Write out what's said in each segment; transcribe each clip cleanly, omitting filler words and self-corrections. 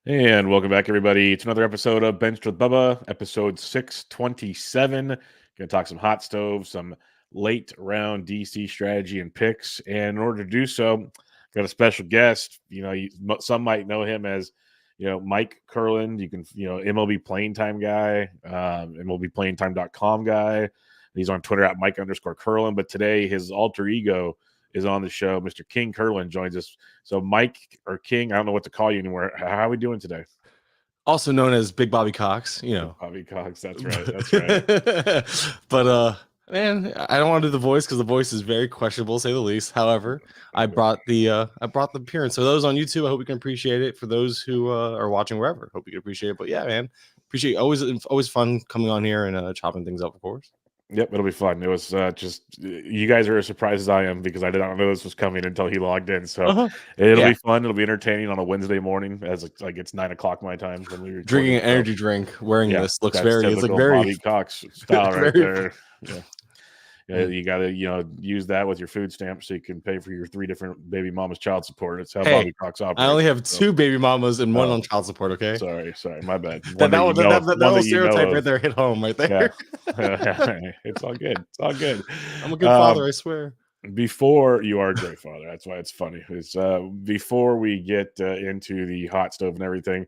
And welcome back, everybody, to another episode of Benched with Bubba, episode 627. Going to talk some hot stove, some late round DC strategy and picks. And in order to do so, got a special guest. Some might know him as, Mike Kurland. You can, MLB Playing Time guy, MLBplayingtime.com guy. He's on Twitter at Mike_Kurland. But today, his alter ego is on the show. Mr. King Kurland joins us. So Mike or King, I don't know what to call you anymore. How are we doing today? Also known as Big Bobby Cox, Bobby Cox, that's right. That's right. But man, I don't want to do the voice because the voice is very questionable, to say the least. However, I brought the appearance. So those on YouTube, I hope you can appreciate it. For those who are watching wherever, hope you can appreciate it. But yeah, man, appreciate it. Always fun coming on here and chopping things up, of course. Yep, it'll be fun. It was just you guys are as surprised as I am because I did not know this was coming until he logged in. So it'll be fun. It'll be entertaining on a Wednesday morning as it's 9:00 my time when we're drinking an energy drink. Wearing this looks very. It's like very Bobby Cox style right there. Yeah. You got to use that with your food stamp so you can pay for your 3 different baby mama's child support. It's how Bobby Cox operates. I only have 2 baby mamas and 1 on child support. Okay, sorry, my bad. that little stereotype right there hit home right there. Yeah. It's all good. It's all good. I'm a good father, I swear. Before you are a great father, that's why it's funny. Is before we get into the hot stove and everything,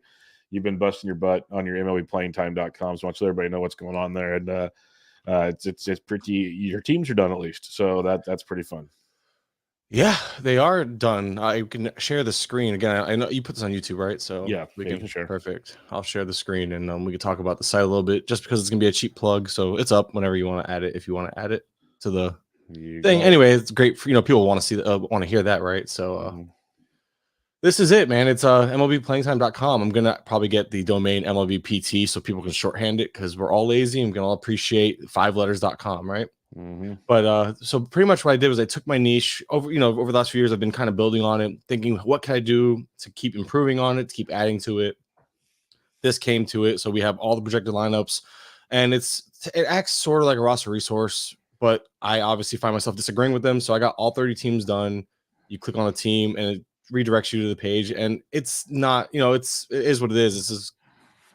you've been busting your butt on your MLBplayingtime.com. So I want everybody to know what's going on there and. It's pretty. Your teams are done at least, so that's pretty fun. Yeah, they are done. I can share the screen again. I know you put this on YouTube, right? So yeah, we can share. Perfect. I'll share the screen and we can talk about the site a little bit, just because it's gonna be a cheap plug. So it's up whenever you want to add it. If you want to add it to the thing, anyway, it's great for people want to see want to hear that, right? So. This is it, man. It's MLBplayingtime.com. I'm gonna probably get the domain MLB PT so people can shorthand it because we're all lazy. I'm gonna all appreciate 5letters.com, right? Mm-hmm. But so pretty much what I did was I took my niche over the last few years. I've been kind of building on it, thinking what can I do to keep improving on it, to keep adding to it. This came to it, so we have all the projected lineups, and it acts sort of like a roster resource, but I obviously find myself disagreeing with them. So I got all 30 teams done. You click on a team and it redirects you to the page, and it's not, it is what it is.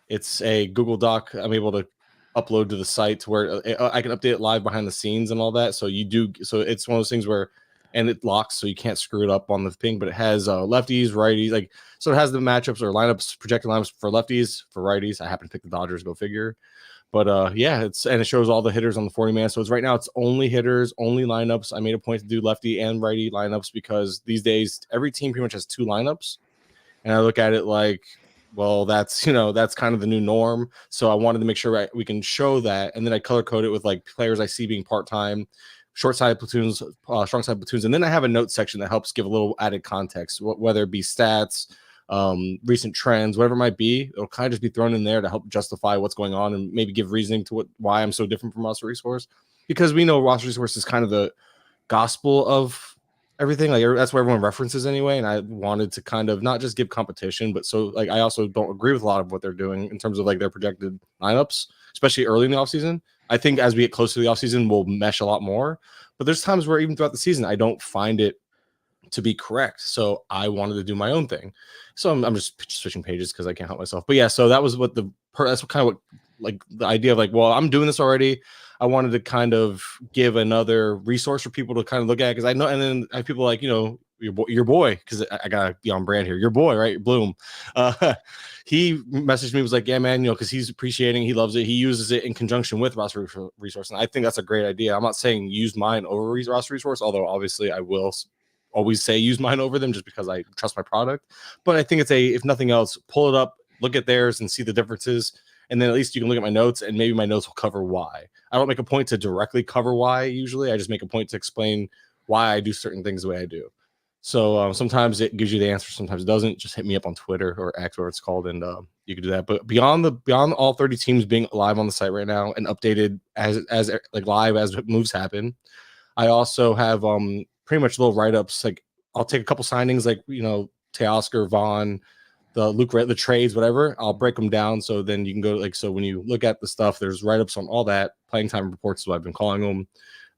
It's a Google Doc I'm able to upload to the site to where I can update it live behind the scenes and all that. So it's one of those things where, and it locks so you can't screw it up on the thing, but it has lefties, righties, so it has the matchups or lineups, projected lineups for lefties, for righties. I happen to pick the Dodgers, go figure. But yeah, it shows all the hitters on the 40-man. So right now it's only hitters, only lineups. I made a point to do lefty and righty lineups because these days every team pretty much has 2 lineups. And I look at it like, well, that's kind of the new norm. So I wanted to make sure we can show that. And then I color code it with players I see being part-time, short side platoons, strong side platoons. And then I have a notes section that helps give a little added context, whether it be stats, recent trends, whatever it might be. It'll kind of just be thrown in there to help justify what's going on and maybe give reasoning to why I'm so different from roster resource, because we know roster resource is kind of the gospel of everything. That's where everyone references anyway. And I wanted to kind of not just give competition, but I also don't agree with a lot of what they're doing in terms of their projected lineups, especially early in the offseason. I think as we get closer to the offseason, we'll mesh a lot more. But there's times where even throughout the season, I don't find it to be correct. So I wanted to do my own thing. So I'm just switching pages because I can't help myself. But yeah, so that was that's kind of what the idea of well, I'm doing this already. I wanted to kind of give another resource for people to kind of look at, because I know, and then I have people your boy, because I gotta be on brand here. Your boy, right? Bloom. He messaged me, was like, yeah, man, because he's appreciating, he loves it. He uses it in conjunction with roster resource. And I think that's a great idea. I'm not saying use mine over roster resource, although obviously I will always say use mine over them just because I trust my product. But I think it's if nothing else, pull it up, look at theirs and see the differences. And then at least you can look at my notes, and maybe my notes will cover why. I don't make a point to directly cover why usually. I just make a point to explain why I do certain things the way I do. So sometimes it gives you the answer, sometimes it doesn't. Just hit me up on Twitter or X, whatever it's called, and you can do that. But beyond all 30 teams being live on the site right now and updated as live as moves happen, I also have pretty much little write-ups. I'll take a couple signings, Teoscar, Vaughn, the trades, whatever. I'll break them down so then you can go so when you look at the stuff, there's write-ups on all that. Playing time reports is what I've been calling them.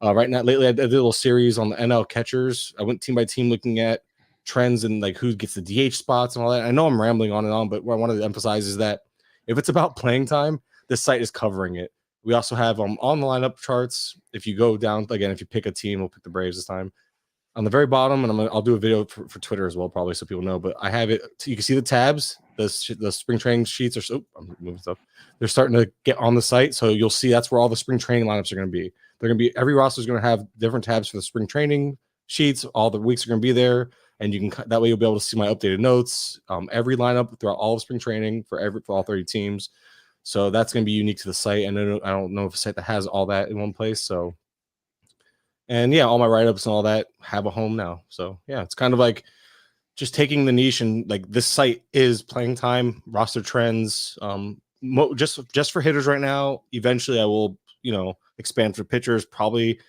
Right now, lately I did a little series on the NL catchers. I went team by team looking at trends and like who gets the DH spots and all that. I know I'm rambling on and on, but what I wanted to emphasize is that if it's about playing time, this site is covering it. We also have on the lineup charts. If you go down again, if you pick a team, we'll pick the Braves this time. On the very bottom, and I'll do a video for Twitter as well, probably so people know. But I have it. You can see the tabs. The spring training sheets are. I'm moving stuff. They're starting to get on the site, so you'll see that's where all the spring training lineups are going to be. They're going to be every roster is going to have different tabs for the spring training sheets. All the weeks are going to be there, and you can that way you'll be able to see my updated notes. Every lineup throughout all of spring training for all 30 teams. So that's going to be unique to the site. And I don't know if a site that has all that in one place. So. And yeah, all my write-ups and all that have a home now. So yeah, it's kind of like just taking the niche and like this site is playing time, roster trends, just for hitters right now. Eventually I will, expand for pitchers. Probably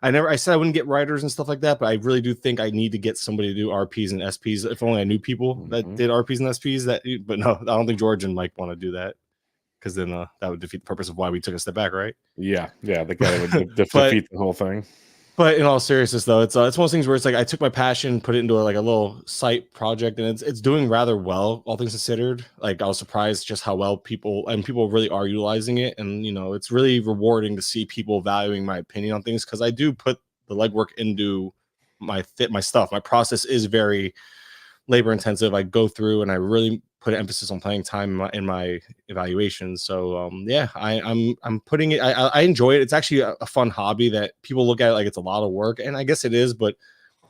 I said I wouldn't get writers and stuff like that, but I really do think I need to get somebody to do RPs and SPs. If only I knew people that did RPs and SPs but no, I don't think George and Mike want to do that. Because then that would defeat the purpose of why we took a step back, right? Yeah. The guy would defeat the whole thing. But in all seriousness, though, it's one of those things where it's like I took my passion, put it into a little site project, and it's doing rather well, all things considered. Like I was surprised just how well people really are utilizing it, and it's really rewarding to see people valuing my opinion on things because I do put the legwork into my stuff. My process is very labor intensive. I go through and I really put an emphasis on playing time in my evaluations. So yeah, I'm putting it. I enjoy it. It's actually a fun hobby that people look at it like it's a lot of work, and I guess it is. But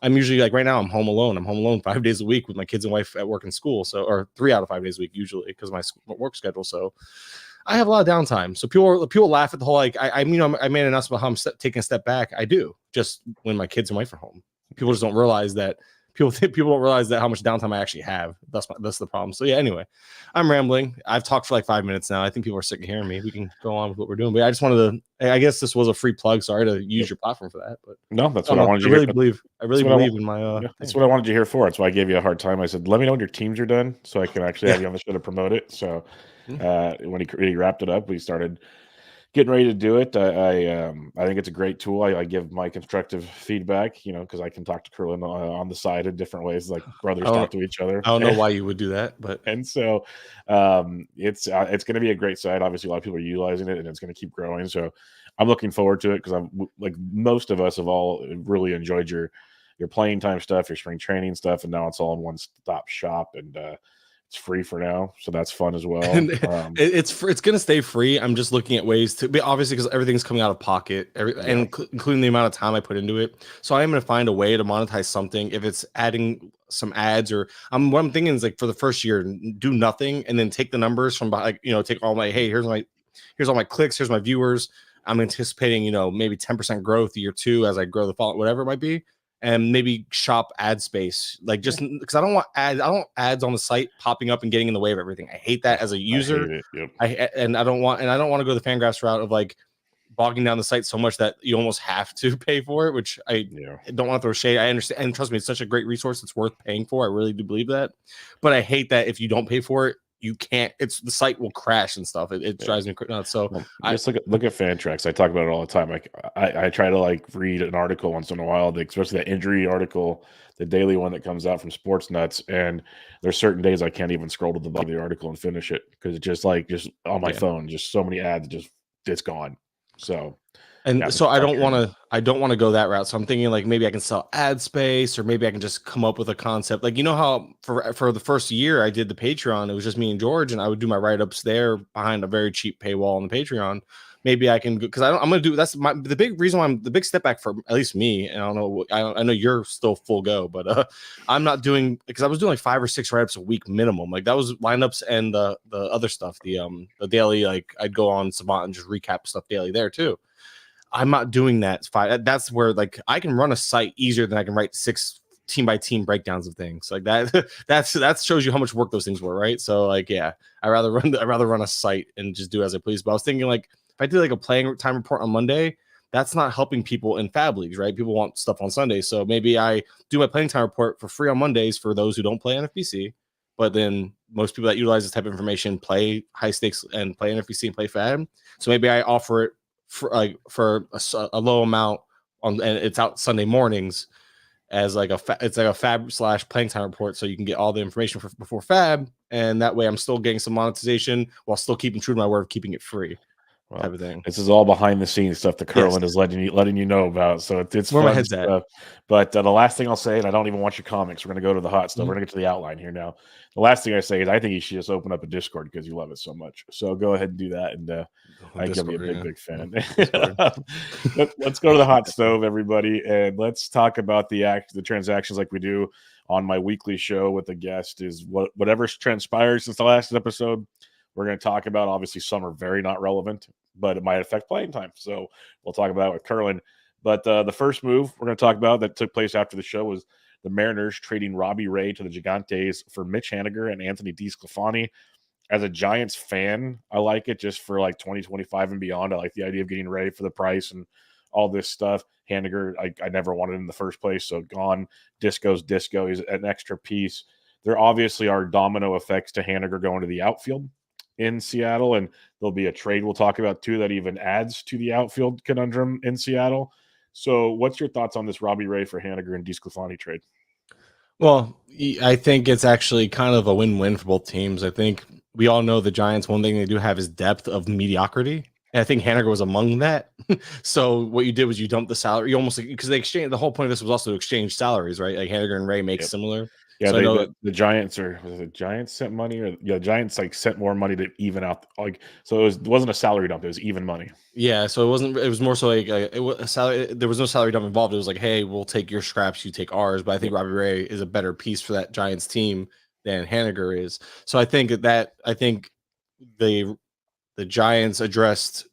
I'm usually like right now I'm home alone. I'm home alone 5 days a week with my kids and wife at work and school. So or 3 out of 5 days a week usually because of my work schedule. So I have a lot of downtime. So people laugh at the whole like I made an announcement about how I'm taking a step back. I do just when my kids and wife are home. People just don't realize that. People don't realize that how much downtime I actually have. That's the problem. So yeah, anyway, I'm rambling. I've talked for like 5 minutes now. I think people are sick of hearing me. We can go on with what we're doing. But I just wanted to, I guess this was a free plug. Sorry to use your platform for that. But no, that's what I wanted you to hear. I really believe in my that's what I wanted you to hear for. That's why I gave you a hard time. I said, let me know when your teams are done so I can actually have you on the show to promote it. So when he wrapped it up, we started getting ready to do it. I think it's a great tool. I give my constructive feedback, because I can talk to Kurland on the side in different ways, like brothers talk to each other. I don't know why you would do that, but and so it's going to be a great site. Obviously, a lot of people are utilizing it, and it's going to keep growing. So I'm looking forward to it because I'm like most of us have all really enjoyed your playing time stuff, your spring training stuff, and now it's all in one stop shop and. It's free for now, so that's fun as well. It's going to stay free. I'm just looking at ways to be obviously because everything's coming out of pocket, including the amount of time I put into it. So I am going to find a way to monetize something. If it's adding some ads or what I'm thinking is like for the first year, do nothing and then take the numbers from take all my here's all my clicks, here's my viewers. I'm anticipating maybe 10% growth year 2 as I grow the follow, whatever it might be. And maybe shop ad space, like just because I don't want ads on the site popping up and getting in the way of everything. I hate that as a user. I don't want to go the Fangraphs route of like bogging down the site so much that you almost have to pay for it, which I don't want to throw shade. I understand, and trust me, it's such a great resource. It's worth paying for. I really do believe that, but I hate that if you don't pay for it, you can't. The site will crash and stuff. It drives me nuts. So just look at Fantrax. I talk about it all the time. Like I try to like read an article once in a while, especially that injury article, the daily one that comes out from Sports Nuts. And there's certain days I can't even scroll to the bottom of the article and finish it because it's just on my phone, just so many ads, it's gone. So. And so I don't want to go that route. So I'm thinking like maybe I can sell ad space or maybe I can just come up with a concept. Like, how for the first year I did the Patreon, it was just me and George and I would do my write-ups there behind a very cheap paywall on the Patreon. Maybe I can, because I'm going to do, that's the big reason why the big step back for at least me. And I know you're still full go, but I'm not doing, because I was doing like 5 or 6 write-ups a week minimum. Like that was lineups and the other stuff, the daily, like I'd go on Savant and just recap stuff daily there too. I'm not doing that. That's where like I can run a site easier than I can write 6 team by team breakdowns of things like that. that shows you how much work those things were, right? So like, yeah, I rather run a site and just do as I please. But I was thinking like if I did like a playing time report on Monday, that's not helping people in fab leagues, right? People want stuff on Sunday, so maybe I do my playing time report for free on Mondays for those who don't play NFBC. But then most people that utilize this type of information play high stakes and play NFBC and play fab. So maybe I offer it for a low amount and it's out Sunday mornings, as like it's like a fab / playing time report, so you can get all the information before fab, and that way I'm still getting some monetization while still keeping true to my word of keeping it free. Well, type of thing. this is all behind the scenes stuff that Kurland is letting you know about. So it's Where my fun head's stuff. But the last thing I'll say, and I don't even want your comics. We're going to go to the hot stuff. We're going to get to the outline here now. The last thing I say is I think you should just open up a Discord because you love it so much. So go ahead and do that, and I think you'll be a big fan. Let's go to the hot stove, everybody, and let's talk about the transactions like we do on my weekly show with a guest. Is whatever's transpired since the last episode. We're going to talk about. Obviously, some are very not relevant, but it might affect playing time. So we'll talk about it with Kurland. But the first move we're going to talk about that took place after the show was the Mariners trading Robbie Ray to the Gigantes for Mitch Haniger and Anthony DeSclafani. As a Giants fan, I like it just for like 2025 and beyond. I like the idea of getting Ray for the price and all this stuff. Haniger, I never wanted in the first place, so gone. Disco's disco. He's an extra piece. There obviously are domino effects to Haniger going to the outfield in Seattle, and there'll be a trade we'll talk about too that even adds to the outfield conundrum in Seattle. So what's your thoughts on this Robbie Ray for Haniger and DeSclafani trade? Well, I think it's actually kind of a win-win for both teams. I think we all know the Giants, one thing they do have is depth of mediocrity. And I think Haniger was among that. So what you did was you dumped the salary. You almost, because they exchanged, the whole point of this was also to exchange salaries, right? Like Haniger and Ray make similar. Yeah, so the Giants was the Giants sent money, or the Giants like sent more money to even out. Like, so it wasn't a salary dump; it was even money. Yeah, so it wasn't. It was more so like it was a salary. There was no salary dump involved. It was like, hey, we'll take your scraps, you take ours. But I think Robbie Ray is a better piece for that Giants team than Haniger is. So I think the Giants addressed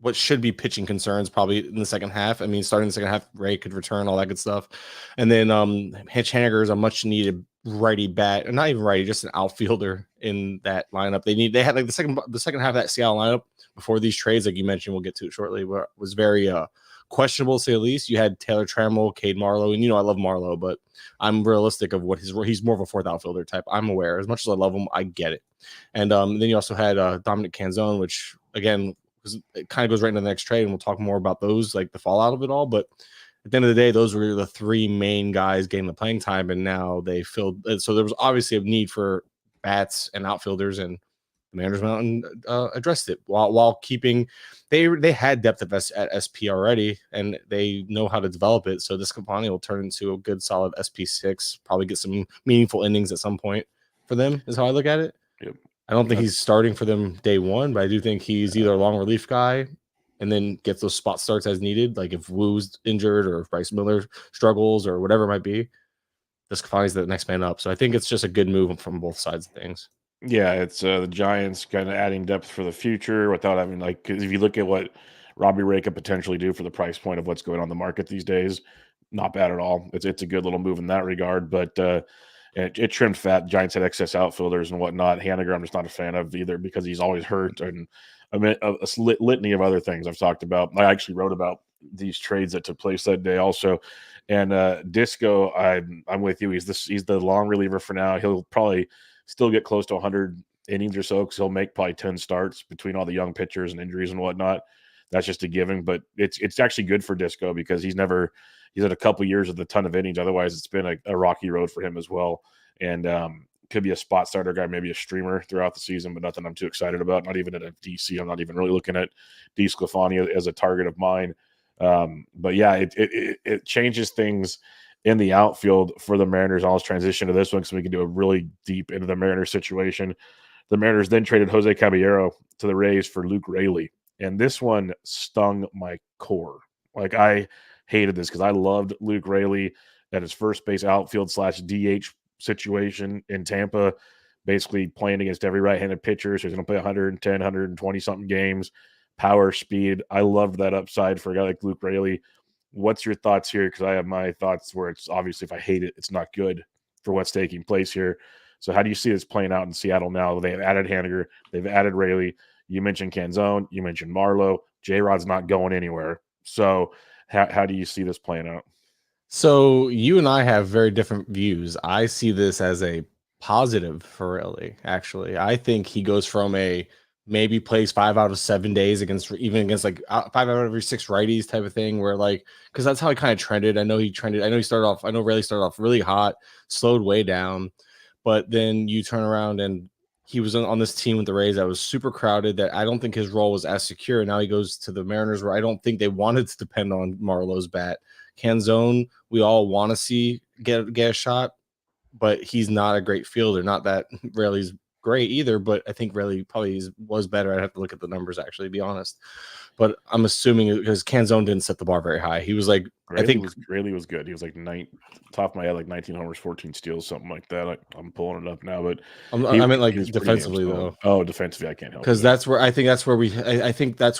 what should be pitching concerns probably in the second half. I mean, starting the second half, Ray could return, all that good stuff. And then Mitch Haniger is a much needed righty bat, or not even righty, just an outfielder in that lineup. They had like the second half of that Seattle lineup before these trades, like you mentioned, we'll get to it shortly, but was very questionable to say the least. You had Taylor Trammell, Cade Marlowe, and I love Marlowe, but I'm realistic of what he's more of a fourth outfielder type. I'm aware. As much as I love him, I get it. And then you also had Dominic Canzone, which again, it kind of goes right into the next trade, and we'll talk more about those, like the fallout of it all. But at the end of the day, those were the three main guys getting the playing time, and now they filled. So there was obviously a need for bats and outfielders, and the Mariners went out and addressed it while keeping. They had depth at SP already, and they know how to develop it. So this company will turn into a good, solid SP6. Probably get some meaningful innings at some point for them. Is how I look at it. Yep. I don't think he's starting for them day one, but I do think he's either a long relief guy and then gets those spot starts as needed. Like if Woo's injured or if Bryce Miller struggles or whatever it might be, DeSclafani's the next man up. So I think it's just a good move from both sides of things. Yeah, it's the Giants kind of adding depth for the future without having because if you look at what Robbie Ray could potentially do for the price point of what's going on the market these days, not bad at all. It's a good little move in that regard, but it trimmed fat. Giants had excess outfielders and whatnot. Haniger, I'm just not a fan of either because he's always hurt, and I mean a litany of other things I've talked about. I actually wrote about these trades that took place that day also. And Disco, I'm with you. He's the long reliever for now. He'll probably still get close to 100 innings or so because he'll make probably 10 starts between all the young pitchers and injuries and whatnot. That's just a given, but it's actually good for Disco because he's had a couple years with a ton of innings. Otherwise, it's been a rocky road for him as well. And could be a spot starter guy, maybe a streamer throughout the season, but nothing I'm too excited about. Not even at DC. I'm not even really looking at DeSclafani as a target of mine. But yeah, it changes things in the outfield for the Mariners. I'll just transition to this one so we can do a really deep into the Mariners situation. The Mariners then traded Jose Caballero to the Rays for Luke Raley. And this one stung my core. Like I hated this because I loved Luke Raley at his first base outfield / DH situation in Tampa, basically playing against every right-handed pitcher. So he's going to play 110, 120 something games, power, speed. I loved that upside for a guy like Luke Raley. What's your thoughts here? Because I have my thoughts where it's obviously if I hate it, it's not good for what's taking place here. So how do you see this playing out in Seattle now? They've added Haniger. They've added Raley. You mentioned Canzone. You mentioned Marlowe. J-Rod's not going anywhere. So how do you see this playing out? So you and I have very different views. I see this as a positive for Raley, actually. I think he goes from a maybe plays 5 out of 7 days against like 5 out of every 6 righties type of thing, where like, because that's how he kind of trended. I know Raley started off really hot, slowed way down, but then you turn around and he was on this team with the Rays that was super crowded, that I don't think his role was as secure. Now he goes to the Mariners, where I don't think they wanted to depend on Marlowe's bat. Canzone, we all want to see get a shot, but he's not a great fielder. Not that Raley's great either, but I think Raley probably was better. I'd have to look at the numbers, actually, to be honest. But I'm assuming because Canzone didn't set the bar very high. He was like, Raley was good. He was like top of my head, like 19 homers, 14 steals, something like that. I'm pulling it up now, but I meant like defensively though. Oh, defensively, I can't help. Because that's where I think that's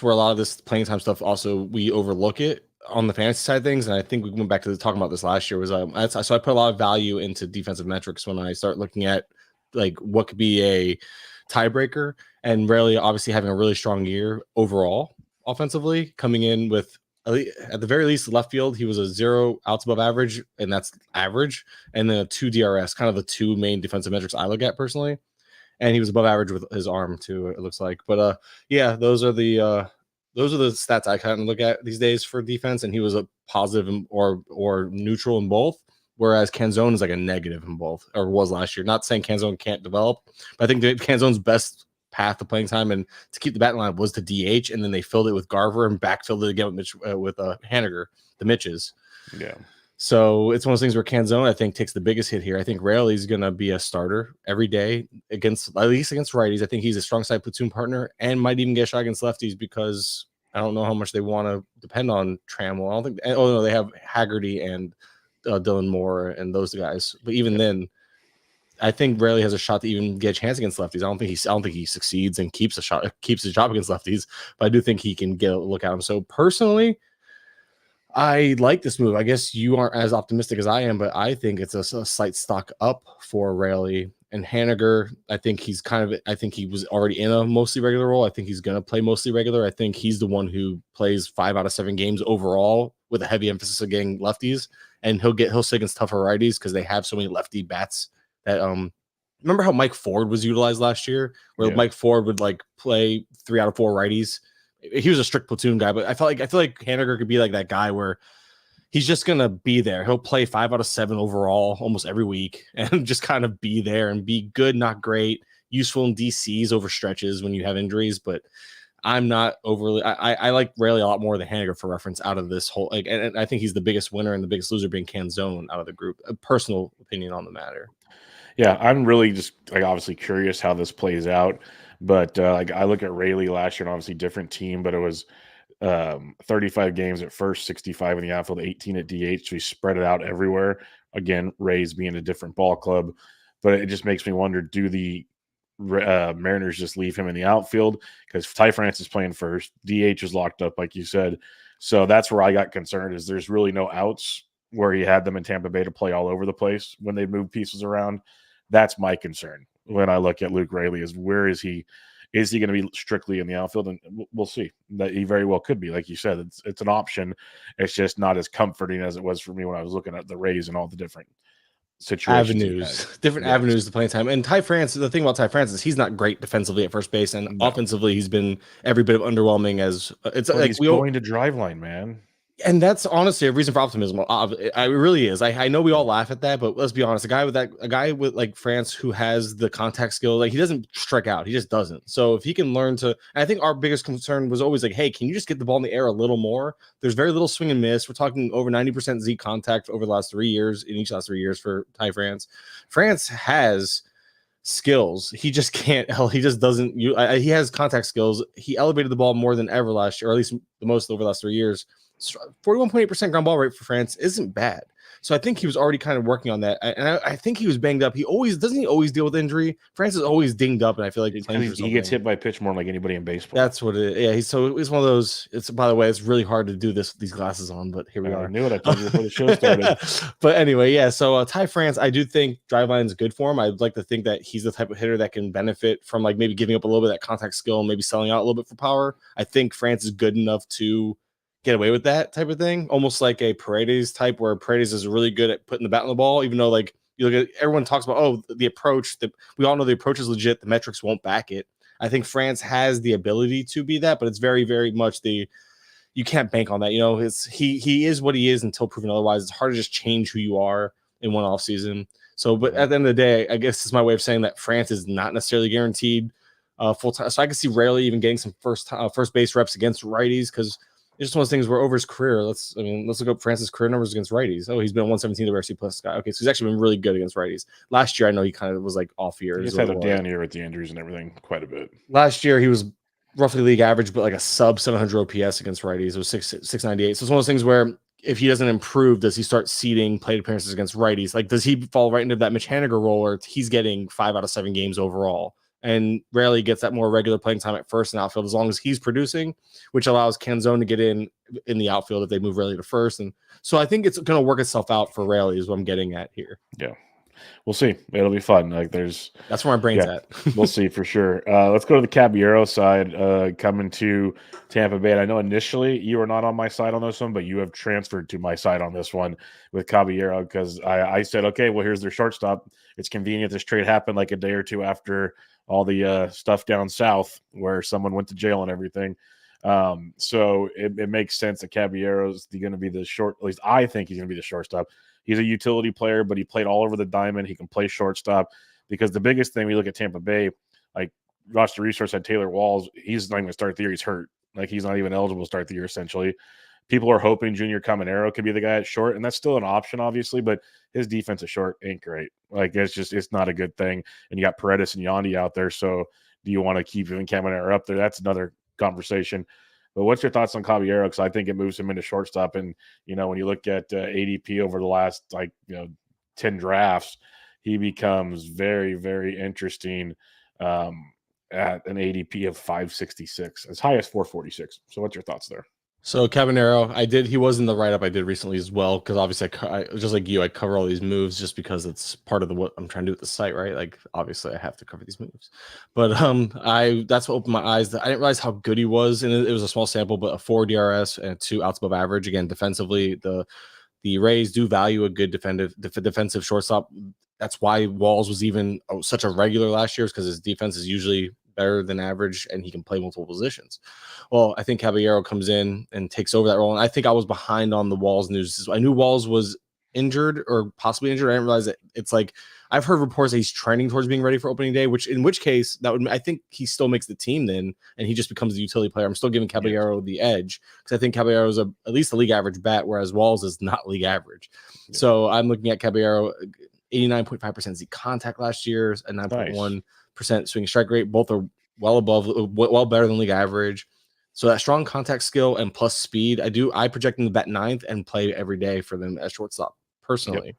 where a lot of this playing time stuff also we overlook it on the fantasy side of things. And I think we went back to talking about this last year. So I put a lot of value into defensive metrics when I start looking at like what could be a tiebreaker, and Raley obviously having a really strong year overall offensively, coming in with at the very least left field he was a 0 outs above average, and that's average, and then a 2 DRS, kind of the two main defensive metrics I look at personally, and he was above average with his arm too, it looks like. But yeah, those are the stats I kind of look at these days for defense, and he was a positive or neutral in both. Whereas Canzone is like a negative in both, or was last year. Not saying Canzone can't develop, but I think Canzone's best path to playing time and to keep the batting line was to DH, and then they filled it with Garver and backfilled it again with Haniger, the Mitches. Yeah. So it's one of those things where Canzone, I think, takes the biggest hit here. I think Raley's going to be a starter every day at least against righties. I think he's a strong side platoon partner and might even get a shot against lefties, because I don't know how much they want to depend on Trammell. I don't think. Oh no, they have Haggerty and Dylan Moore and those guys, but even then, I think Raley has a shot to even get a chance against lefties. I don't think he succeeds and keeps his job against lefties, but I do think he can get a look at him. So personally, I like this move. I guess you aren't as optimistic as I am, but I think it's a slight stock up for Raley. And Haniger, I think he was already in a mostly regular role. I think he's going to play mostly regular. I think he's the one who plays 5 out of 7 games overall with a heavy emphasis on getting lefties. And he'll sit against tougher righties because they have so many lefty bats that remember how Mike Ford was utilized last year, where Mike Ford would like play 3 out of 4 righties. He was a strict platoon guy, but I feel like Haniger could be like that guy where he's just gonna be there. He'll play 5 out of 7 overall almost every week and just kind of be there and be good, not great, useful in DCs over stretches when you have injuries. But I'm not overly. I like Raley a lot more than Haniger for reference out of this whole. Like, and I think he's the biggest winner and the biggest loser being Canzone out of the group. A personal opinion on the matter. Yeah, I'm really just like obviously curious how this plays out. But like I look at Raley last year, and obviously different team, but it was 35 games at first, 65 in the outfield, 18 at DH. So he spread it out everywhere. Again, Rays being a different ball club, but it just makes me wonder: do the Mariners just leave him in the outfield? Because Ty France is playing first, DH is locked up, like you said. So that's where I got concerned. Is there's really no outs where he had them in Tampa Bay to play all over the place when they move pieces around. That's my concern when I look at Luke Raley, is where is he? Is he going to be strictly in the outfield? And we'll see. That he very well could be. Like you said, it's an option. It's just not as comforting as it was for me when I was looking at the Rays and all the different situations. Avenues to playing time. And Ty France, the thing about Ty France is he's not great defensively at first base, and offensively he's been every bit of underwhelming as it's like he's going to drive line, man. And that's honestly a reason for optimism. It really is. I know we all laugh at that, but let's be honest. A guy with like France who has the contact skill, like he doesn't strike out. He just doesn't. So if he can learn to, and I think our biggest concern was always like, hey, can you just get the ball in the air a little more? There's very little swing and miss. We're talking over 90% Z contact over the last 3 years, in each last 3 years for Ty France. France has skills. He just can't. He just doesn't. He has contact skills. He elevated the ball more than ever last year, or at least the most over the last 3 years. 41.8% ground ball rate for France isn't bad. So I think he was already kind of working on that. And I think he was banged up. He always deal with injury. France is always dinged up, and I feel like he gets hit by a pitch more like anybody in baseball. That's what it is. Yeah, he's one of those. It's, by the way, it's really hard to do these glasses on, but here we are. I knew it. I told you before the show started. But anyway, yeah. So Ty France, I do think driveline is good for him. I'd like to think that he's the type of hitter that can benefit from like maybe giving up a little bit of that contact skill and maybe selling out a little bit for power. I think France is good enough to get away with that type of thing, almost like a Paredes type, where Paredes is really good at putting the bat on the ball, even though like you look at everyone talks about the approach, that we all know the approach is legit, the metrics won't back it. I think France has the ability to be that, but it's very, very much you can't bank on that. You know, he is what he is until proven otherwise. It's hard to just change who you are in one off season. So, but at the end of the day, I guess this is my way of saying that France is not necessarily guaranteed full time. So I can see Raley even getting some first base reps against righties, because it's just one of those things where over his career, let's look up France's career numbers against righties. Oh, he's been a 117 WRC plus guy. Okay, so he's actually been really good against righties. Last year, I know he kind of was like off year. He's had a down year with the injuries and everything quite a bit. Last year, he was roughly league average, but like a sub 700 OPS against righties. It was 698. So it's one of those things where if he doesn't improve, does he start ceding plate appearances against righties? Like, does he fall right into that Mitch Haniger role where he's getting 5 out of 7 games overall? And Raley gets that more regular playing time at first and outfield as long as he's producing, which allows Canzone to get in the outfield if they move Raley to first. And so I think it's going to work itself out for Raley is what I'm getting at here. Yeah. We'll see. It'll be fun. Like that's where my brain's at. We'll see for sure. Let's go to the Caballero side, coming to Tampa Bay. And I know initially you were not on my side on this one, but you have transferred to my side on this one with Caballero, because I said, okay, well, here's their shortstop. It's convenient this trade happened like a day or two after all the stuff down south where someone went to jail and everything. So it makes sense that Caballero is going to be the short. At least I think he's going to be the shortstop. He's a utility player, but he played all over the diamond. He can play shortstop, because the biggest thing we look at Tampa Bay, like roster resource had Taylor Walls. He's not even going to start the year. He's hurt. Like, he's not even eligible to start the year, essentially. People are hoping Junior Caballero could be the guy at short, and that's still an option, obviously, but his defense at short ain't great. Like, it's not a good thing. And you got Paredes and Yandy out there. So do you want to keep even Caballero up there? That's another conversation. But what's your thoughts on Caballero? Because I think it moves him into shortstop. And, when you look at ADP over the last, 10 drafts, he becomes very, very interesting at an ADP of 566, as high as 446. So what's your thoughts there? So Caballero, he was in the write-up I did recently as well, because obviously I just like you, I cover all these moves just because it's part of what I'm trying to do with the site, right? Like, obviously I have to cover these moves, but that's what opened my eyes. I didn't realize how good he was, and it was a small sample, but a 4 DRS and 2 outs above average. Again, defensively, the Rays do value a good defensive shortstop. That's why Walls was even such a regular last year, because his defense is usually better than average, and he can play multiple positions. Well, I think Caballero comes in and takes over that role, and I think I was behind on the Walls news. I knew Walls was injured or possibly injured. I didn't realize that it's like I've heard reports that he's trending towards being ready for opening day, in which case I think he still makes the team then, and he just becomes the utility player. I'm still giving Caballero the edge, because I think Caballero is at least a league average bat, whereas Walls is not league average. Yeah. So I'm looking at Caballero, 89.5% Z contact last year, a 9.1% swing strike rate. Both are well better than league average. So that strong contact skill and plus speed, I project him to bat 9th and play every day for them as shortstop personally. Yep.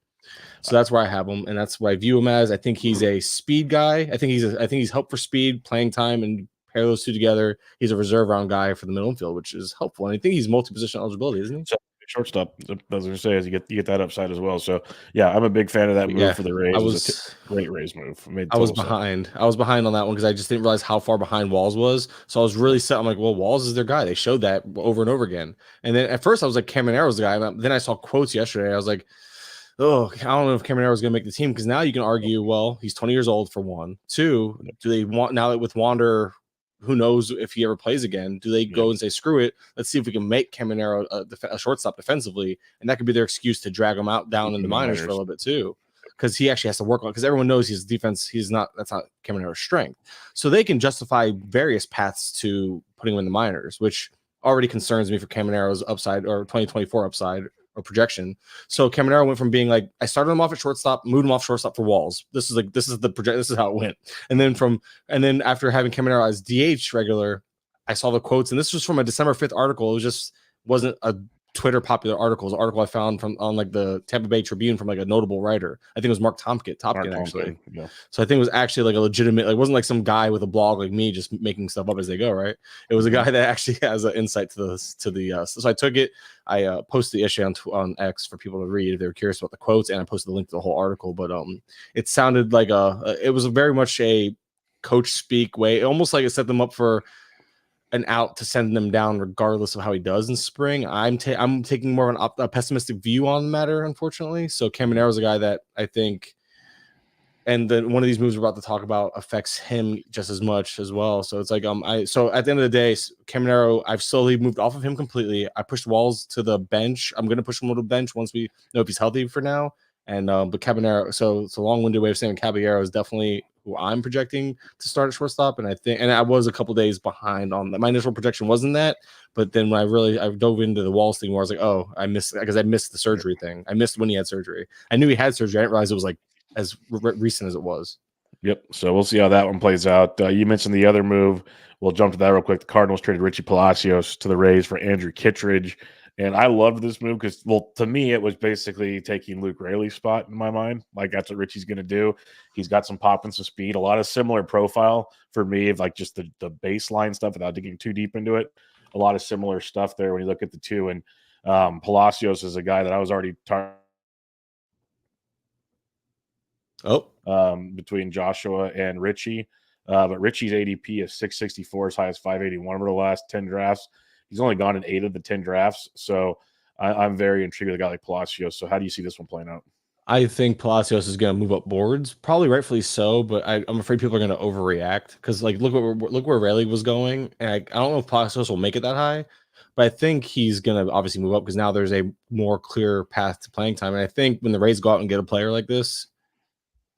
So that's where I have him, and that's what I view him as. I think he's a speed guy. I think he's helped for speed, playing time, and pair those two together. He's a reserve round guy for the middle infield, which is helpful. And I think he's multi-position eligibility, isn't he? So shortstop, as I was going to say, is you get that upside as well. So yeah, I'm a big fan of that move for the Rays. It was a great Rays move. I was behind on that one, because I just didn't realize how far behind Walls was. So I was really set. I'm like, well, Walls is their guy. They showed that over and over again. And then at first I was like, Camaro's the guy. Then I saw quotes yesterday. I was like, oh, I don't know if Caballero is going to make the team, because now you can argue, well, he's 20 years old for one. 2, do they want, now that with Wander, who knows if he ever plays again, do they go and say, screw it, let's see if we can make Caballero a shortstop defensively, and that could be their excuse to drag him out down in the minors for a little bit too, because he actually has to work on, because everyone knows his defense, that's not Caballero's strength. So they can justify various paths to putting him in the minors, which already concerns me for Caballero's upside, or 2024 upside or projection. So Caballero went from being like, I started him off at shortstop, moved him off shortstop for Walls. This is how it went. And then after having Caballero as DH regular, I saw the quotes, and this was from a December 5th article. It wasn't a Twitter popular article. It was an article I found on like the Tampa Bay Tribune from like a notable writer. I think it was Mark Topkin actually. Yeah. So I think it was actually like a legitimate, like, it wasn't like some guy with a blog like me just making stuff up as they go, right? It was a guy that actually has an insight to the so I took it. I posted the issue on X for people to read if they were curious about the quotes, and I posted the link to the whole article. But it sounded like it was very much a coach speak way, almost like it set them up for an out to send them down regardless of how he does in spring. I'm taking more of a pessimistic view on the matter, unfortunately. So Caballero is a guy that I think And then one of these moves we're about to talk about affects him just as much as well. So it's like so at the end of the day, Caballero, I've slowly moved off of him completely. I pushed Walls to the bench. I'm gonna push him to the bench once we know if he's healthy for now. And but Caballero, so it's a long-winded way of saying Caballero is definitely who I'm projecting to start at shortstop. And I was a couple days behind on that. My initial projection wasn't that, but then when I dove into the Walls thing where I was like, oh, I missed the surgery thing. I missed when he had surgery. I knew he had surgery. I didn't realize it was like as recent as it was. Yep. So we'll see how that one plays out. You mentioned the other move. We'll jump to that real quick. The Cardinals traded Richie Palacios to the Rays for Andrew Kittredge. And I loved this move because, well, to me, it was basically taking Luke Raley's spot in my mind. Like, that's what Richie's going to do. He's got some pop and some speed, a lot of similar profile for me of like just the baseline stuff without digging too deep into it. A lot of similar stuff there when you look at the two. And Palacios is a guy that I was already targeting. Between Joshua and Richie. But Richie's ADP is 664, as high as 581 over the last 10 drafts. He's only gone in 8 of the 10 drafts. So I'm very intrigued with a guy like Palacios. So how do you see this one playing out? I think Palacios is going to move up boards, probably rightfully so, but I'm afraid people are going to overreact because, like, look where Raley was going, and I don't know if Palacios will make it that high, but I think he's going to obviously move up because now there's a more clear path to playing time. And I think when the Rays go out and get a player like this,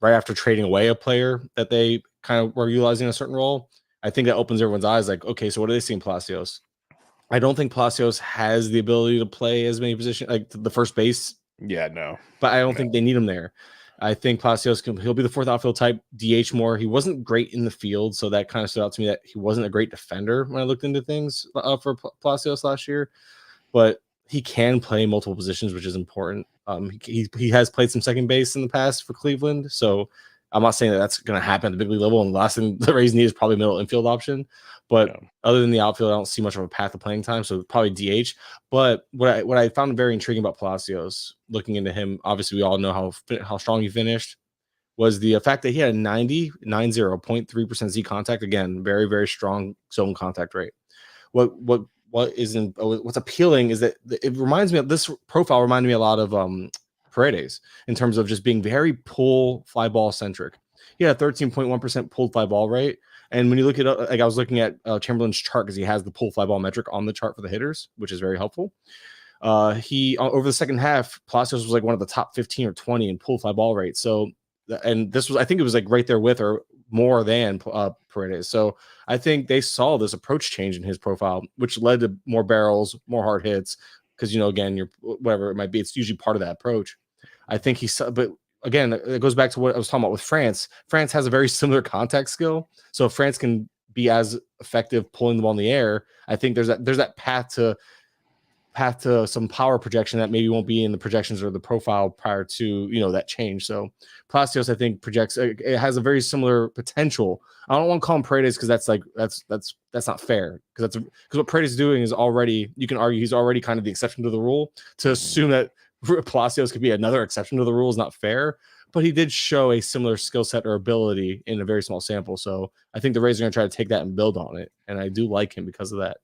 right after trading away a player that they kind of were utilizing in a certain role, I think that opens everyone's eyes. Like, okay, so what are they seeing Palacios? I don't think Palacios has the ability to play as many positions, like the first base. Yeah, no. But I don't think they need him there. I think Palacios he'll be the fourth outfield type, DH more. He wasn't great in the field, so that kind of stood out to me that he wasn't a great defender when I looked into things for Palacios last year. But he can play multiple positions, which is important. He has played some second base in the past for Cleveland, so I'm not saying that that's going to happen at the big league level. And the last thing the Rays need is probably middle infield option. But other than the outfield, I don't see much of a path of playing time, so probably DH. But what I found very intriguing about Palacios, looking into him, obviously we all know how strong he finished, was the fact that he had a 0.3% Z contact. Again, very, very strong zone contact rate. What's appealing is that it reminds me of this profile reminded me a lot of Paredes in terms of just being very pull fly ball centric. He had a 13.1% pulled fly ball rate. And when you look at like I was looking at Chamberlain's chart because he has the pull fly ball metric on the chart for the hitters, which is very helpful. He over the second half, Palacios was like one of the top 15 or 20 in pull fly ball rate. So, and this was, I think it was like right there with or more than Paredes. So I think they saw this approach change in his profile, which led to more barrels, more hard hits. Because, you know, again, you're whatever it might be, it's usually part of that approach. I think he saw, but again, it goes back to what I was talking about with France. France has a very similar contact skill. So if France can be as effective pulling the ball in the air, I think there's that path to some power projection that maybe won't be in the projections or the profile prior to, you know, that change. So Palacios, I think, projects it has a very similar potential. I don't want to call him Paredes because that's not fair because what Paredes is doing is already, you can argue he's already kind of the exception to the rule. To assume that Palacios could be another exception to the rule is not fair, but he did show a similar skill set or ability in a very small sample. So I think the Rays are going to try to take that and build on it. And I do like him because of that.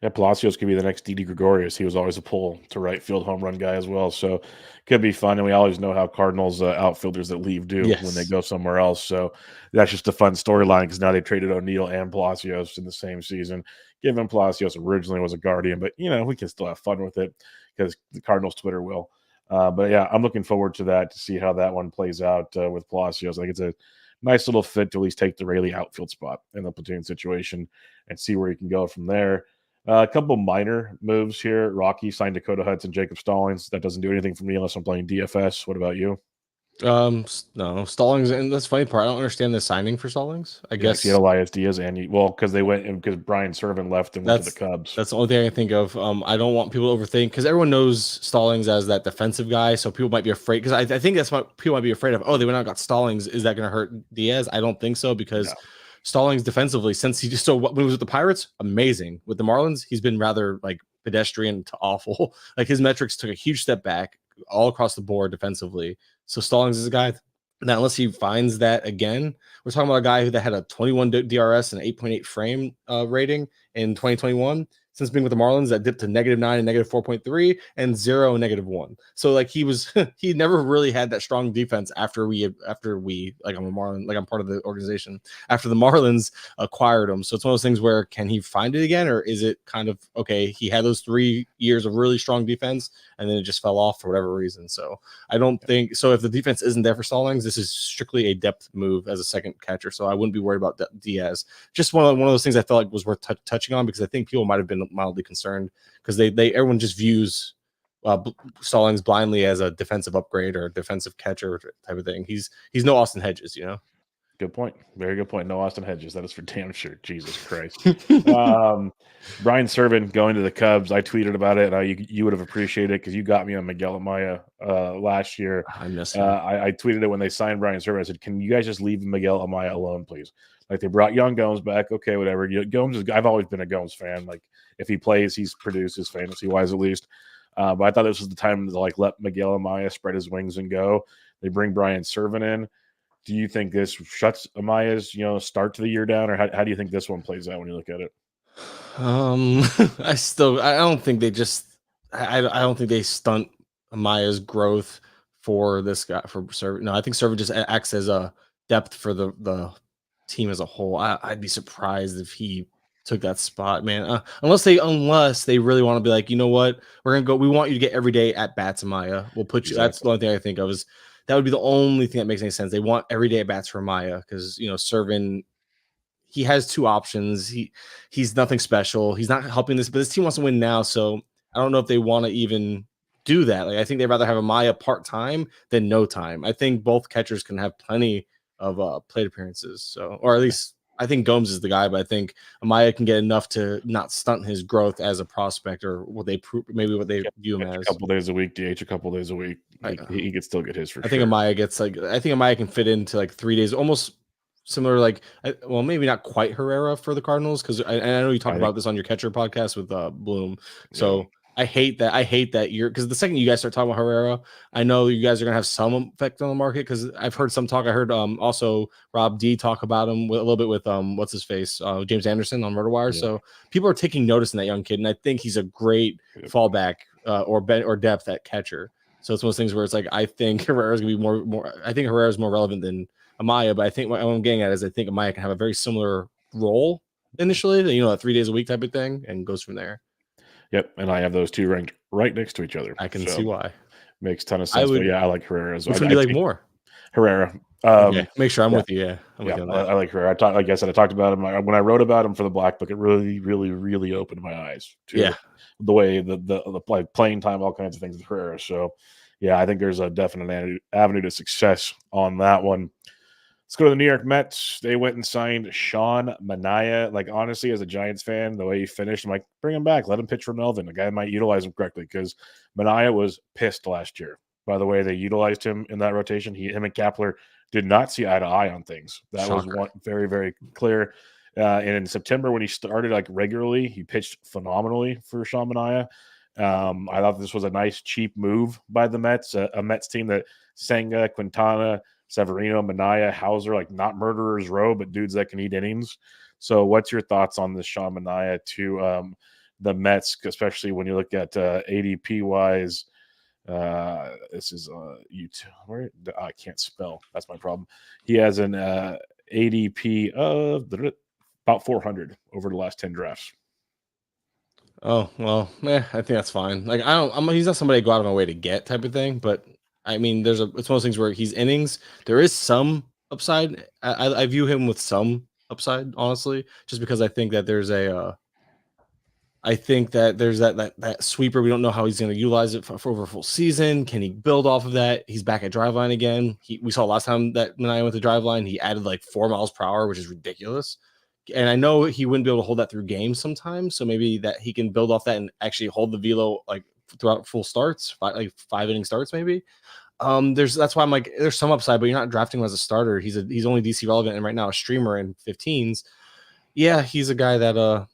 Yeah, Palacios could be the next Didi Gregorius. He was always a pull to right field home run guy as well. So could be fun. And we always know how Cardinals outfielders that leave do when they go somewhere else. So that's just a fun storyline because now they traded O'Neill and Palacios in the same season. Given Palacios originally was a Guardian, but, you know, we can still have fun with it because the Cardinals Twitter will. But, yeah, I'm looking forward to that to see how that one plays out with Palacios. I think it's a nice little fit to at least take the Raley outfield spot in the platoon situation and see where you can go from there. A couple minor moves here. Rocky signed Dakota Hudson, Jacob Stallings. That doesn't do anything for me unless I'm playing DFS. What about you? No, Stallings, and that's the funny part. I don't understand the signing for Stallings. I guess he had Elias Diaz and because they went and because Brian Servin left and went to the Cubs. That's the only thing I can think of. I don't want people to overthink because everyone knows Stallings as that defensive guy, so people might be afraid because I think that's what people might be afraid of. Oh, they went out and got Stallings. Is that going to hurt Diaz? I don't think so because Stallings defensively, since when he was with the Pirates, amazing. With the Marlins, he's been rather like pedestrian to awful. Like his metrics took a huge step back all across the board defensively. So Stallings is a guy that unless he finds that again, we're talking about a guy that had a 21 DRS and 8.8 frame rating in 2021. since being with the Marlins that dipped to -9 and -4.3 and 0 and -1. So like he never really had that strong defense after we like I'm a Marlin, like I'm part of the organization after the Marlins acquired him. So it's one of those things where can he find it again, or is it kind of okay? He had those 3 years of really strong defense and then it just fell off for whatever reason. So I don't think so. If the defense isn't there for Stallings, this is strictly a depth move as a second catcher. So I wouldn't be worried about Diaz. Just one of those things I felt like was worth touching on because I think people might have been mildly concerned because everyone just views Stallings blindly as a defensive upgrade or a defensive catcher type of thing. He's no Austin Hedges, you know. Good point. Very good point. No Austin Hedges. That is for damn sure. Jesus Christ. Brian Serven going to the Cubs. I tweeted about it. And you would have appreciated it because you got me on Miguel Amaya last year. I miss him. I tweeted it when they signed Brian Serven. I said, can you guys just leave Miguel Amaya alone, please? Like they brought young Gomes back. Okay, whatever. Gomes I've always been a Gomes fan. Like if he plays, he's produces fantasy wise at least. But I thought this was the time to like let Miguel Amaya spread his wings and go. They bring Brian Serven in. Do you think this shuts Amaya's start to the year down, or how do you think this one plays out when you look at it? I don't think they I don't think they stunt Amaya's growth for this guy for Serven. No, I think Serven just acts as a depth for the team as a whole. I'd be surprised if he took that spot, man. Unless they really want to be like, you know what, we're gonna go. We want you to get every day at bats, Amaya. We'll put you. Exactly. That's the only thing I think of is that would be the only thing that makes any sense. They want every day at bats for Amaya because Serven. He has 2 options. He's nothing special. He's not helping this, but this team wants to win now. So I don't know if they want to even do that. Like I think they'd rather have Amaya part-time than no time. I think both catchers can have plenty of plate appearances. So, or at least I think Gomes is the guy, but I think Amaya can get enough to not stunt his growth as a prospect or what they view him as. A couple days a week, DH a couple days a week. He could still get his for sure. I think Amaya can fit into like 3 days, almost similar, like maybe not quite Herrera for the Cardinals because I know you talked about this on your catcher podcast with Bloom. So. Yeah. I hate that you're because the second you guys start talking about Herrera, I know you guys are gonna have some effect on the market because I've heard some talk. I heard also Rob D talk about him a little bit with what's his face James Anderson on RotoWire. Yeah. So people are taking notice in that young kid, and I think he's a great fallback or depth at catcher. So it's one of those things where it's like I think Herrera's gonna be more. I think Herrera's more relevant than Amaya, but I think what I'm getting at is I think Amaya can have a very similar role initially, a 3 days a week type of thing, and goes from there. Yep, and I have those 2 ranked right next to each other. I can see why. Makes a ton of sense. I like Herrera as well. Which one do you like more? Herrera. Okay. Make sure I'm with you. Yeah, I like Herrera. Like I said, I talked about him when I wrote about him for the Black Book. It really, really, really opened my eyes to the way the like playing time, all kinds of things with Herrera. So, yeah, I think there's a definite avenue to success on that one. Let's go to the New York Mets. They went and signed Shoto Imanaga. Like, honestly, as a Giants fan, the way he finished, I'm like, bring him back. Let him pitch for Melvin. The guy might utilize him correctly because Imanaga was pissed last year by the way they utilized him in that rotation. Him and Kapler did not see eye to eye on things. That was one very, very clear. And in September, when he started like regularly, he pitched phenomenally for Shoto Imanaga. I thought this was a nice, cheap move by the Mets, a Mets team that Senga, Quintana, Severino, Minaya, Hauser, like not murderers row, but dudes that can eat innings. So what's your thoughts on this Shoto Imanaga to the Mets, especially when you look at ADP wise? This is where I can't spell. That's my problem. He has an ADP of about 400 over the last 10 drafts. Oh, well, I think that's fine. Like he's not somebody I go out of my way to get type of thing, but I mean, it's one of those things where he's innings. There is some upside. I view him with some upside, honestly, just because I think that there's that sweeper. We don't know how he's going to utilize it for over a full season. Can he build off of that? He's back at driveline again. We saw last time that when I went to driveline, he added like 4 miles per hour, which is ridiculous. And I know he wouldn't be able to hold that through games sometimes. So maybe that he can build off that and actually hold the velo like throughout full starts, 5 inning starts maybe. That's why I'm like, there's some upside, but you're not drafting him as a starter. He's only DC relevant and right now a streamer in 15s. Yeah, he's a guy that I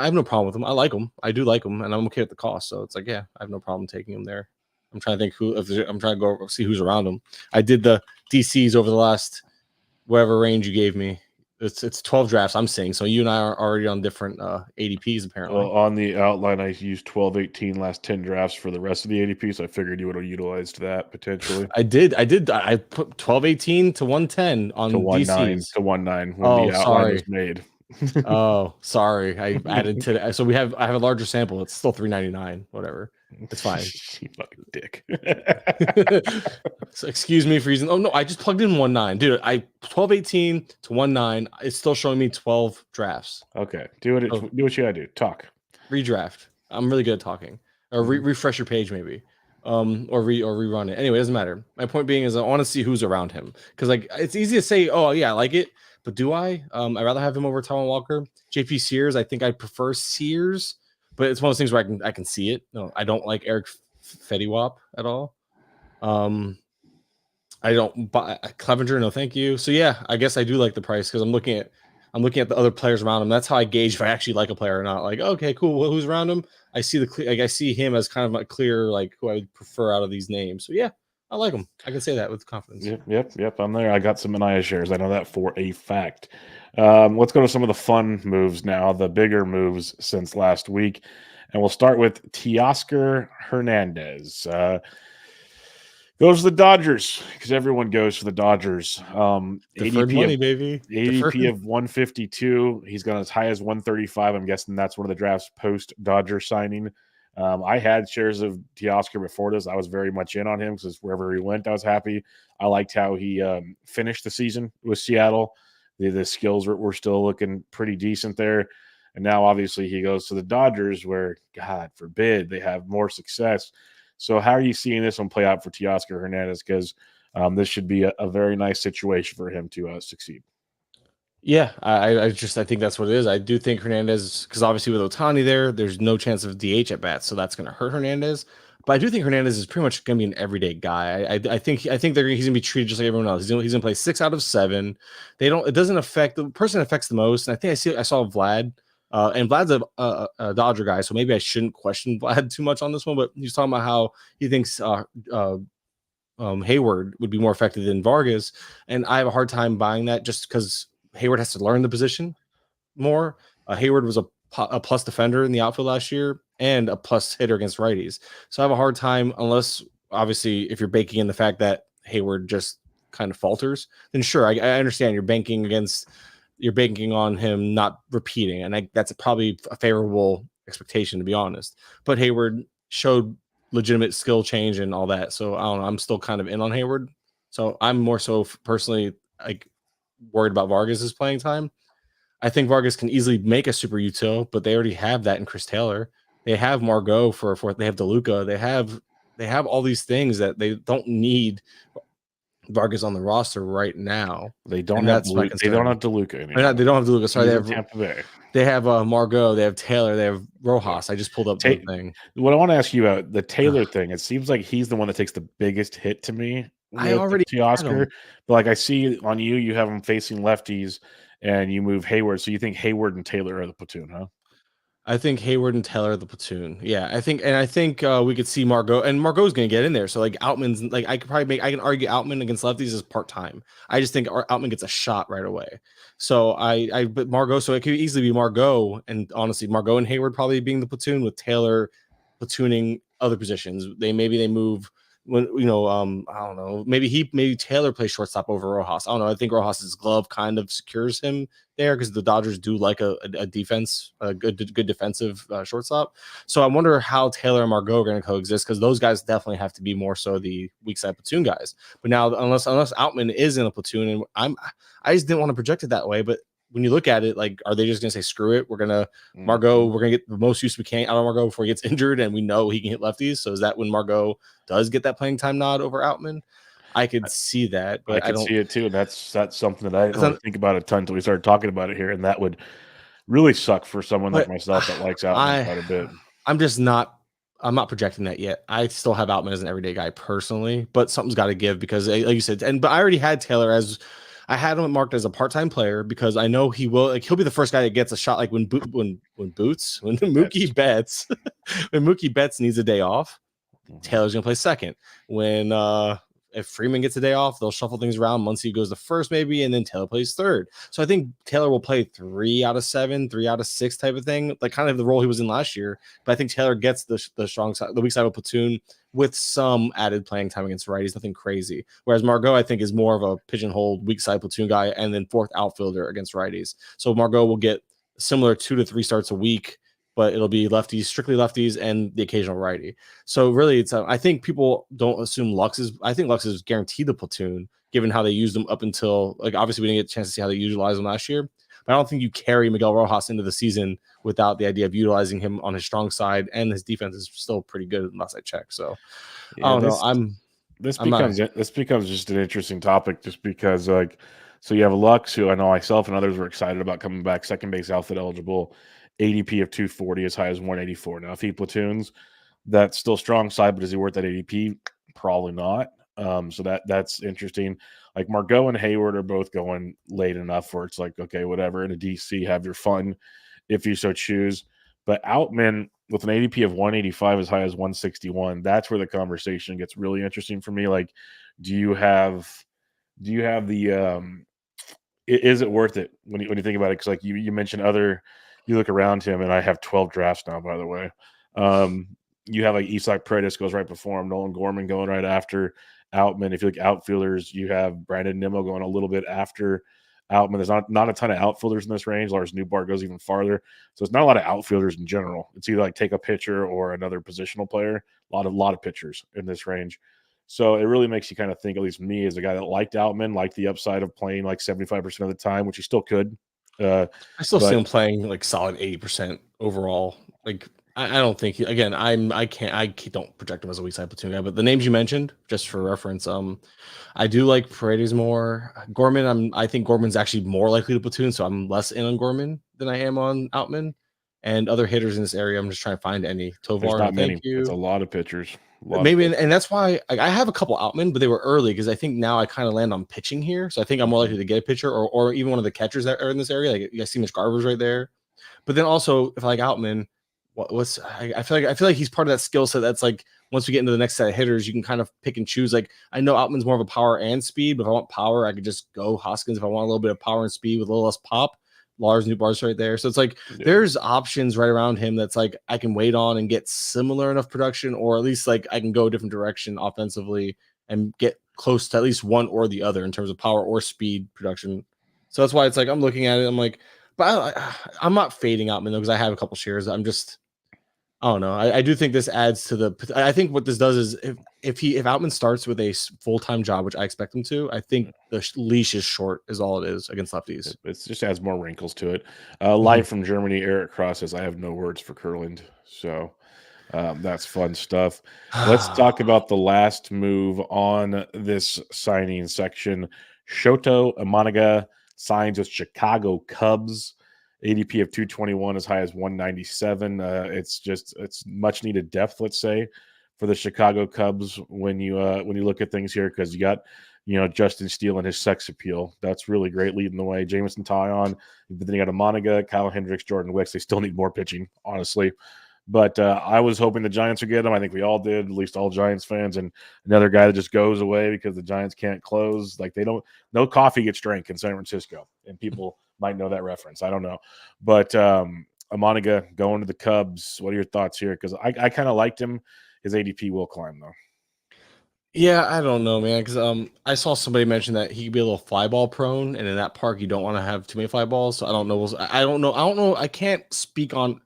have no problem with him. I like him. I do like him, and I'm okay with the cost. So it's like, yeah, I have no problem taking him there. I'm trying to think I'm trying to go see who's around him. I did the DCs over the last whatever range you gave me. It's 12 drafts I'm seeing. So you and I are already on different ADPs apparently. Well, on the outline, I used 12, 18 last 10 drafts for the rest of the ADP, so I figured you would have utilized that potentially. I did. I put 12, 18 to 110 on to 1-9 DCs. to 1-9 when the outline was made. Oh, sorry. I added to that. So I have a larger sample. It's still $3.99. Whatever. It's fine. You fucking dick. So excuse me for using. Oh no, I just plugged in 1.9, dude. 12/18 to 1.9. It's still showing me 12 drafts. Okay, do what you gotta do. Talk. Redraft. I'm really good at talking. Or refresh your page maybe. Or rerun it. Anyway, it doesn't matter. My point being is I want to see who's around him because like it's easy to say, oh yeah, I like it, but do I? I'd rather have him over Taiwan Walker. JP Sears. I think I prefer Sears, but it's one of those things where I can see it. No, I don't like Eric Fediwap at all. I don't buy Clevenger. No, thank you. So yeah, I guess I do like the price because I'm looking at the other players around him. That's how I gauge if I actually like a player or not. Like, okay, cool. Well, who's around him? I see I see him as kind of a clear, like who I would prefer out of these names. So yeah, I like him. I can say that with confidence. Yep. I'm there. I got some Anaya shares. I know that for a fact. Let's go to some of the fun moves now, the bigger moves since last week. And we'll start with Teoscar Hernandez. Goes to the Dodgers because everyone goes to the Dodgers. Deferred money, baby. ADP of 152. He's gone as high as 135. I'm guessing that's one of the drafts post Dodger signing. I had shares of Teoscar before this. I was very much in on him because wherever he went, I was happy. I liked how he finished the season with Seattle. The skills were still looking pretty decent there. And now, obviously, he goes to the Dodgers where, God forbid, they have more success. So how are you seeing this one play out for Teoscar Hernandez? Because this should be a very nice situation for him to succeed. Yeah, I think that's what it is. I do think Hernandez, because obviously with Ohtani there's no chance of DH at bats, so that's going to hurt Hernandez. But I do think Hernandez is pretty much going to be an everyday guy. I think he's going to be treated just like everyone else. He's going to play 6 out of 7. It doesn't affect the person that affects the most. And I saw Vlad. And Vlad's a Dodger guy, so maybe I shouldn't question Vlad too much on this one. But he's talking about how he thinks Hayward would be more effective than Vargas, and I have a hard time buying that just because Hayward has to learn the position more. Hayward was a plus defender in the outfield last year and a plus hitter against righties, so I have a hard time unless obviously if you're baking in the fact that Hayward just kind of falters, then sure, I understand you're banking on him not repeating. And that's probably a favorable expectation, to be honest. But Hayward showed legitimate skill change and all that. So I don't know. I'm still kind of in on Hayward. So I'm more so personally like worried about Vargas's playing time. I think Vargas can easily make a super util, but they already have that in Chris Taylor. They have Margot for a fourth. They have DeLuca. They have all these things that they don't need Vargas on the roster right now. They don't have DeLuca. They don't have DeLuca anymore. They don't have DeLuca. Sorry, they have Tampa Bay. They have Margot. They have Taylor. They have Rojas. I just pulled up the thing. What I want to ask you about the Taylor thing. It seems like he's the one that takes the biggest hit to me. I already Teoscar, but like I see on you have him facing lefties, and you move Hayward. So you think Hayward and Taylor are the platoon, huh? I think Hayward and Taylor are the platoon. Yeah, I think we could see Margot, and Margot's going to get in there. So like Outman's like I can argue Outman against lefties is part time. I just think Outman gets a shot right away. So but Margot, so it could easily be Margot, and honestly Margot and Hayward probably being the platoon with Taylor platooning other positions. They move when I don't know. Maybe Taylor plays shortstop over Rojas. I don't know. I think Rojas's glove kind of secures him there because the Dodgers do like a defense, a good defensive shortstop. So I wonder how Taylor and Margot are going to coexist because those guys definitely have to be more so the weak side platoon guys. But now unless Outman is in a platoon, and I just didn't want to project it that way, but when you look at it, like, are they just going to say, screw it? We're going to get the most use we can out of Margot before he gets injured. And we know he can hit lefties. So is that when Margot does get that playing time nod over Outman? I could see that, but I don't see it too. That's something that I don't think about a ton until we started talking about it here. And that would really suck for someone like myself that likes Outman quite a bit. I'm not projecting that yet. I still have Outman as an everyday guy personally, but something's got to give because like you said, but I already had Taylor I had him marked as a part-time player because I know he'll be the first guy that gets a shot. Like when Mookie Betts, when Mookie Betts needs a day off, Taylor's gonna play second. When if Freeman gets a day off, they'll shuffle things around. Muncy goes to first maybe, and then Taylor plays third. So I think Taylor will play 3 out of 7, 3 out of 6 type of thing, like kind of the role he was in last year. But I think Taylor gets the strong side, the weak side of a platoon with some added playing time against righties, nothing crazy. Whereas Margot, I think, is more of a pigeonhole weak side platoon guy and then 4th outfielder against righties. So Margot will get similar 2 to 3 starts a week, but it'll be lefties, strictly lefties, and the occasional righty. So really, it's I think people don't assume Lux is. I think Lux is guaranteed the platoon, given how they used him up until, like, obviously we didn't get a chance to see how they utilized him last year. But I don't think you carry Miguel Rojas into the season without the idea of utilizing him on his strong side, and his defense is still pretty good unless I check. So Yeah, I don't know. This becomes just an interesting topic, just because, like, so you have Lux, who I know myself and others were excited about coming back, second base outfit eligible, ADP of 240, as high as 184. Now, if he platoons, that's still strong side, but is he worth that ADP? Probably not. So that's interesting. Like, Margot and Hayward are both going late enough where it's like, okay, whatever. In a DC, have your fun if you so choose. But Outman with an ADP of 185 as high as 161, that's where the conversation gets really interesting for me. Like, do you have the is it worth it when you think about it? Because, like, you mentioned you look around him, and I have 12 drafts now, by the way. You have, like, Isaac Paredes goes right before him, Nolan Gorman going right after Outman. If you look outfielders, you have Brandon Nimmo going a little bit after Outman. There's not a ton of outfielders in this range. Lars Newbar goes even farther. So it's not a lot of outfielders in general. It's either like take a pitcher or another positional player. A lot of pitchers in this range. So it really makes you kind of think, at least me as a guy that liked Outman, liked the upside of playing like 75% of the time, which he still could. I still see him playing like solid 80% overall. Like, I don't think again. I don't project him as a weak side platoon guy. But the names you mentioned, just for reference, I do like Paredes more. Gorman, I think Gorman's actually more likely to platoon, so I'm less in on Gorman than I am on Outman. And other hitters in this area, I'm just trying to find any. There's Tovar, not many. thank you. It's a lot of pitchers. Maybe, and that's why I have a couple Outman, but they were early because I think now I kind of land on pitching here. So I think I'm more likely to get a pitcher or even one of the catchers that are in this area. Like, you guys see Mitch Garver's right there. But then also, if I like Outman, I feel like he's part of that skill set that's like, once we get into the next set of hitters, you can kind of pick and choose. Like, I know Outman's more of a power and speed, but if I want power, I could just go Hoskins. If I want a little bit of power and speed with a little less pop, Lars Newbar's right there. So it's like, there's options right around him that's like I can wait on and get similar enough production, or at least like I can go a different direction offensively and get close to at least one or the other in terms of power or speed production. So that's why it's like, I'm looking at it, I'm like, but I'm not fading Outman though, because I have a couple shares. I don't know. I do think this adds to the. I think what this does is if Outman starts with a full-time job, which I expect him to, I think the leash is short, is all it is against lefties. It just adds more wrinkles to it. Live from Germany, Eric Cross says, I have no words for Kurland. So that's fun stuff. Let's talk about the last move on this signing section. Shoto Imanaga signs with Chicago Cubs. ADP of 221 as high as 197. It's much needed depth, let's say, for the Chicago Cubs when you look at things here, because you got Justin Steele and his sex appeal. That's really great leading the way. Jameson Taillon, but then you got Imanaga, Kyle Hendricks, Jordan Wicks. They still need more pitching, honestly. But I was hoping the Giants would get him. I think we all did, at least all Giants fans. And another guy that just goes away because the Giants can't close. Like, no coffee gets drank in San Francisco, and people might know that reference. I don't know. But Imanaga going to the Cubs. What are your thoughts here? Because I kind of liked him. His ADP will climb, though. Yeah, I don't know, man. Because I saw somebody mention that he could be a little fly ball prone, and in that park, you don't want to have too many fly balls. So I don't know. I don't know. I can't speak on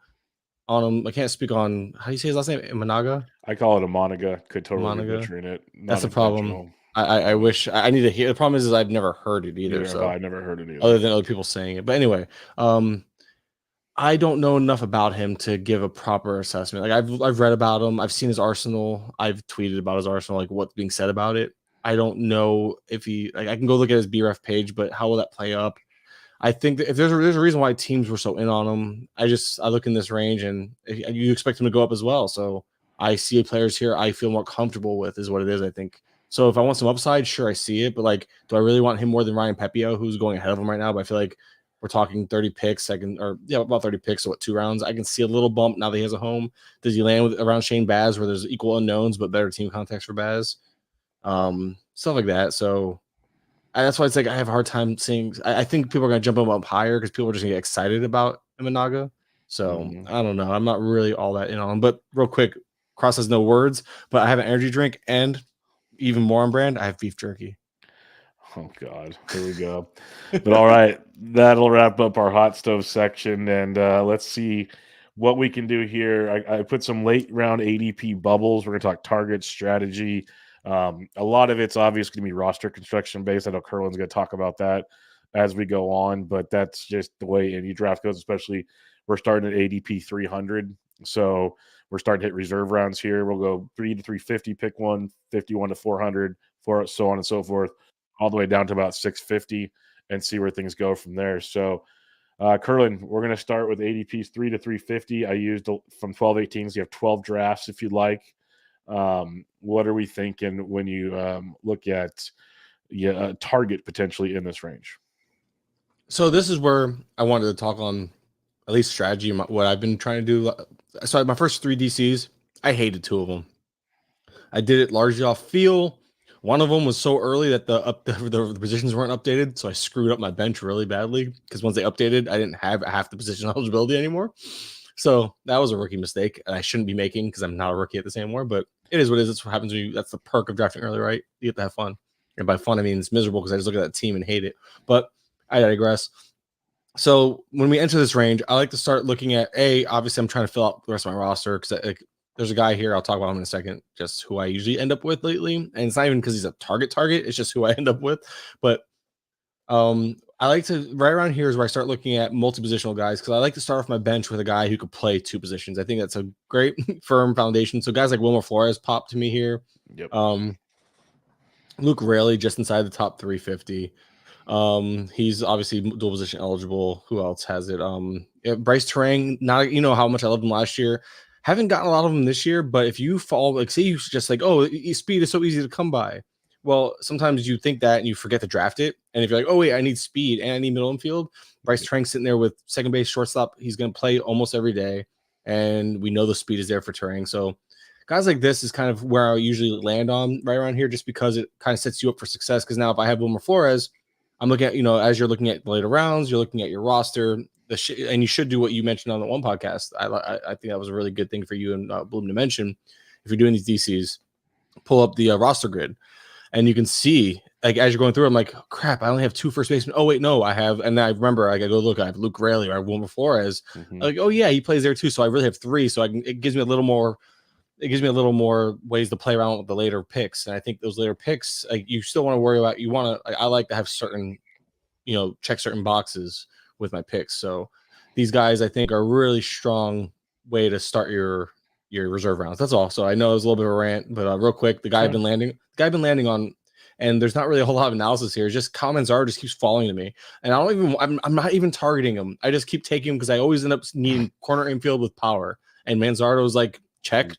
him. I can't speak on, how do you say his last name? Imanaga? I call it Imanaga. Could totally be butchering it. That's the problem. I wish I need to hear. The problem is I've never heard it either. So I've never heard it either, other than other people saying it. But anyway, I don't know enough about him to give a proper assessment. Like, I've read about him. I've seen his arsenal. I've tweeted about his arsenal, like what's being said about it. I don't know if I can go look at his BREF page, but how will that play up? I think that if there's a reason why teams were so in on him. I look in this range and you expect him to go up as well. So I see players here I feel more comfortable with, is what it is, I think. So if I want some upside, sure, I see it. But like, do I really want him more than Ryan Pepio, who's going ahead of him right now? But I feel like we're talking 30 picks, about 30 picks, so 2 rounds. I can see a little bump now that he has a home. Does he land around Shane Baz, where there's equal unknowns but better team context for Baz? stuff like that. So that's why it's like I have a hard time seeing. I think people are going to jump him up higher because people are just going to get excited about Imanaga. So I don't know. I'm not really all that in on him. But real quick, Cross has no words, but I have an energy drink and even more on brand, I have beef jerky. Oh, God. Here we go. But all right, that'll wrap up our hot stove section. And let's see what we can do here. I put some late round ADP bubbles. We're going to talk target strategy. A lot of it's obviously going to be roster construction based. I know Kurland's going to talk about that as we go on, but that's just the way any draft goes, especially we're starting at ADP 300. So we're starting to hit reserve rounds here. We'll go 3 to 350, pick one, 51 to 400, so on and so forth, all the way down to about 650 and see where things go from there. So, Kurland, we're going to start with ADPs 3 to 350. I used from 12-18s. You have 12 drafts if you'd like. What are we thinking when you look at a target potentially in this range? So this is where I wanted to talk on at least strategy, what I've been trying to do. So my first 3 DCs, I hated 2 of them. I did it largely off feel. One of them was so early that the positions weren't updated, so I screwed up my bench really badly because once they updated, I didn't have half the position eligibility anymore. So that was a rookie mistake, and I shouldn't be making because I'm not a rookie at the same anymore. But it is what it is. That's what happens when you. That's the perk of drafting early, right? You get to have fun, and by fun I mean it's miserable because I just look at that team and hate it. But I digress. So when we enter this range, I like to start looking at obviously I'm trying to fill out the rest of my roster because there's a guy here, I'll talk about him in a second, just who I usually end up with lately. And it's not even because he's a target, it's just who I end up with. But I like to, right around here is where I start looking at multi-positional guys because I like to start off my bench with a guy who could play 2 positions. I think that's a great firm foundation. So guys like Wilmer Flores pop to me here. Yep. Luke Raley just inside the top 350. He's obviously dual position eligible. Who else has it? Bryce Terang, not, you know how much I loved him last year. Haven't gotten a lot of them this year, but if you fall, like, say you just like, oh, speed is so easy to come by. Well, sometimes you think that and you forget to draft it. And if you're like, oh, wait, I need speed and I need middle infield, Bryce Terang sitting there with second base, shortstop, he's going to play almost every day. And we know the speed is there for Terang. So guys like this is kind of where I usually land on right around here, just because it kind of sets you up for success. Because now if I have Wilmer Flores, I'm looking at, as you're looking at the later rounds, you're looking at your roster, and you should do what you mentioned on the one podcast. I think that was a really good thing for you and Bloom to mention. If you're doing these DCs, pull up the roster grid, and you can see, like, as you're going through, I'm like, crap, I only have 2 first basemen. Oh wait, no, I have, and I remember I go look, I have Luke Raley or I have Wilmer Flores. Like, oh yeah, he plays there too, so I really have 3. So it gives me a little more. It gives me a little more ways to play around with the later picks. And I think those later picks, like, you still want to worry about, I like to have certain, check certain boxes with my picks. So these guys, I think, are a really strong way to start your reserve rounds. That's all. So I know it was a little bit of a rant, but real quick, the guy I've been landing on, and there's not really a whole lot of analysis here. It's just Manzardo just keeps falling to me. And I'm not even targeting him. I just keep taking him because I always end up needing corner infield with power. And Manzardo's like, check.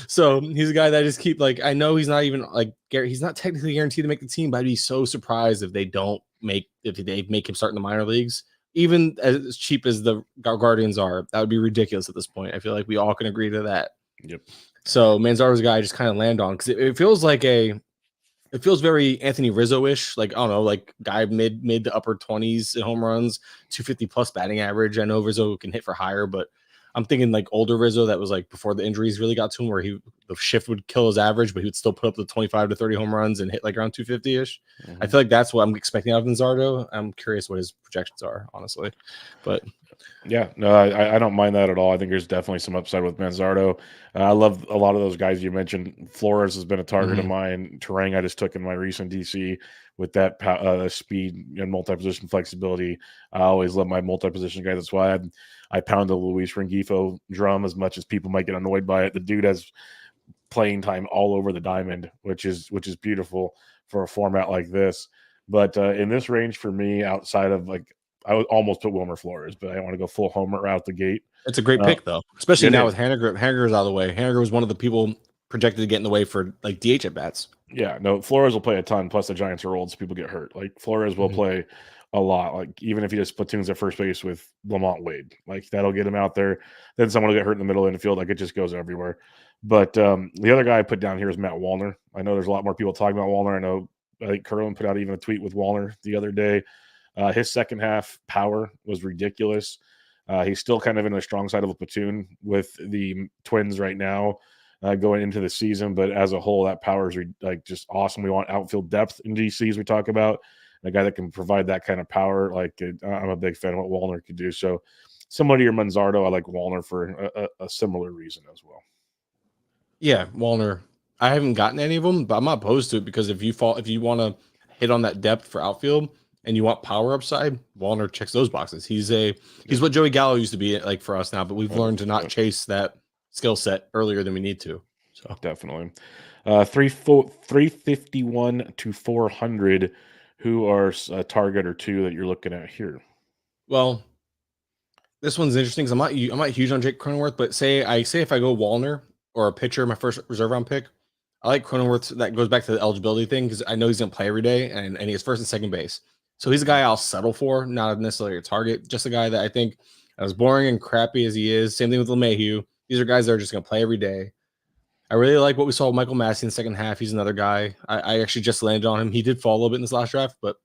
So he's a guy that I just keep, like, I know he's not even like, he's not technically guaranteed to make the team, but I'd be so surprised if they make him start in the minor leagues, even as cheap as the Guardians are. That would be ridiculous at this point. I feel like we all can agree to that. Yep. So Manzaro's a guy I just kind of land on because it feels like it feels very Anthony Rizzo-ish, like, I don't know, like guy mid to upper 20s in home runs, 250 plus batting average. I know Rizzo can hit for higher, but I'm thinking like older Rizzo that was like before the injuries really got to him, where the shift would kill his average, but he would still put up the 25 to 30 home runs and hit like around 250-ish. I feel like that's what I'm expecting out of Manzardo. I'm curious what his projections are, honestly. But yeah, no, I don't mind that at all. I think there's definitely some upside with Manzardo. I love a lot of those guys you mentioned. Flores has been a target of mine. Terang I just took in my recent DC with that speed and multi-position flexibility. I always love my multi-position guys. That's why I pound the Luis Rengifo drum as much as people might get annoyed by it. The dude has playing time all over the diamond, which is beautiful for a format like this. But in this range for me, outside of, like, I would almost put Wilmer Flores, but I want to go full homer right out the gate. It's a great pick, though, especially now with Haniger. Haniger's out of the way. Haniger was one of the people projected to get in the way for like DH at bats. Yeah, no, Flores will play a ton. Plus, the Giants are old, so people get hurt. Like, Flores will play a lot. Like even if he just platoons at first base with Lamont Wade, like that'll get him out there. Then someone will get hurt in the middle of the field. Like it just goes everywhere. But the other guy I put down here is Matt Wallner. I know there's a lot more people talking about Wallner. I think Kurland put out even a tweet with Wallner the other day. His second half power was ridiculous. He's still kind of in a strong side of a platoon with the Twins right now going into the season. But as a whole, that power is like just awesome. We want outfield depth in DC as we talk about. A guy that can provide that kind of power. Like I'm a big fan of what Wallner could do. So similar to your Manzardo, I like Wallner for a similar reason as well. Yeah, Wallner. I haven't gotten any of them, but I'm not opposed to it because if you want to hit on that depth for outfield and you want power upside, Wallner checks those boxes. He's what Joey Gallo used to be like for us now, but we've learned to not chase that skill set earlier than we need to. So definitely. 351 to 400. Who are a target or two that you're looking at here? Well, this one's interesting because I'm not huge on Jake Cronenworth, but say if I go Wallner or a pitcher, my first reserve round pick, I like Cronenworth. That goes back to the eligibility thing because I know he's going to play every day and he has first and second base. So he's a guy I'll settle for, not necessarily a target, just a guy that I think, as boring and crappy as he is, same thing with LeMahieu. These are guys that are just going to play every day. I really like what we saw with Michael Massey in the second half. He's another guy. I actually just landed on him. He did fall a little bit in this last draft, but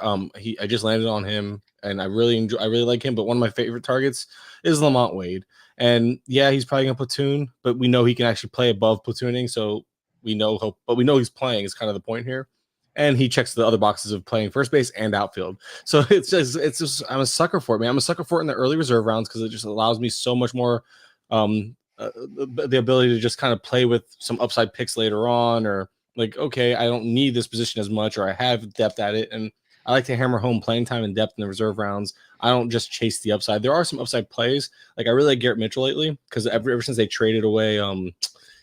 I just landed on him, and I really like him. But one of my favorite targets is Lamont Wade. And yeah, he's probably gonna platoon, but we know he can actually play above platooning. So we know he's playing is kind of the point here. And he checks the other boxes of playing first base and outfield. So it's just I'm a sucker for it, man. I'm a sucker for it in the early reserve rounds because it just allows me so much more the ability to just kind of play with some upside picks later on, or like, okay, I don't need this position as much, or I have depth at it. And I like to hammer home playing time and depth in the reserve rounds. I don't just chase the upside. There are some upside plays. Like I really like Garrett Mitchell lately because ever since they traded away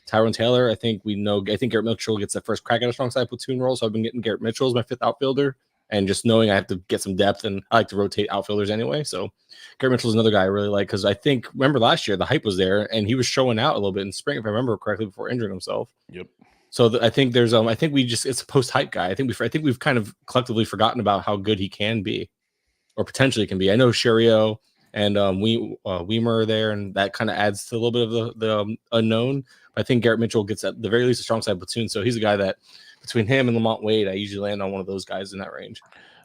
Tyrone Taylor, I think Garrett Mitchell gets that first crack at a strong side platoon role. So I've been getting Garrett Mitchell as my fifth outfielder, and just knowing I have to get some depth, and I like to rotate outfielders anyway. So Garrett Mitchell is another guy I really like because I think, remember last year, the hype was there and he was showing out a little bit in spring, if I remember correctly, before injuring himself. Yep. So I think there's I think it's a post-hype guy. I think we've kind of collectively forgotten about how good he can be, or potentially can be. I know Sherio and Weimer are there, and that kind of adds to a little bit of the unknown. But I think Garrett Mitchell gets at the very least a strong side platoon. So he's a guy that between him and Lamont Wade, I usually land on one of those guys in that range.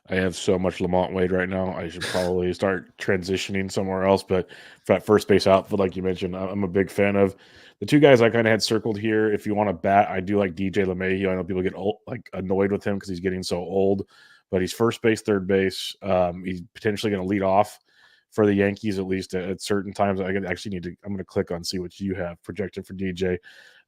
I have so much Lamont Wade right now. I should probably start transitioning somewhere else. But for that first base outfield, like you mentioned, I'm a big fan of. The two guys I kind of had circled here, if you want to bat, I do like DJ LeMahieu. I know people get annoyed with him because he's getting so old, but he's first base, third base. He's potentially going to lead off for the Yankees, at least at certain times. I'm going to click on see what you have projected for DJ.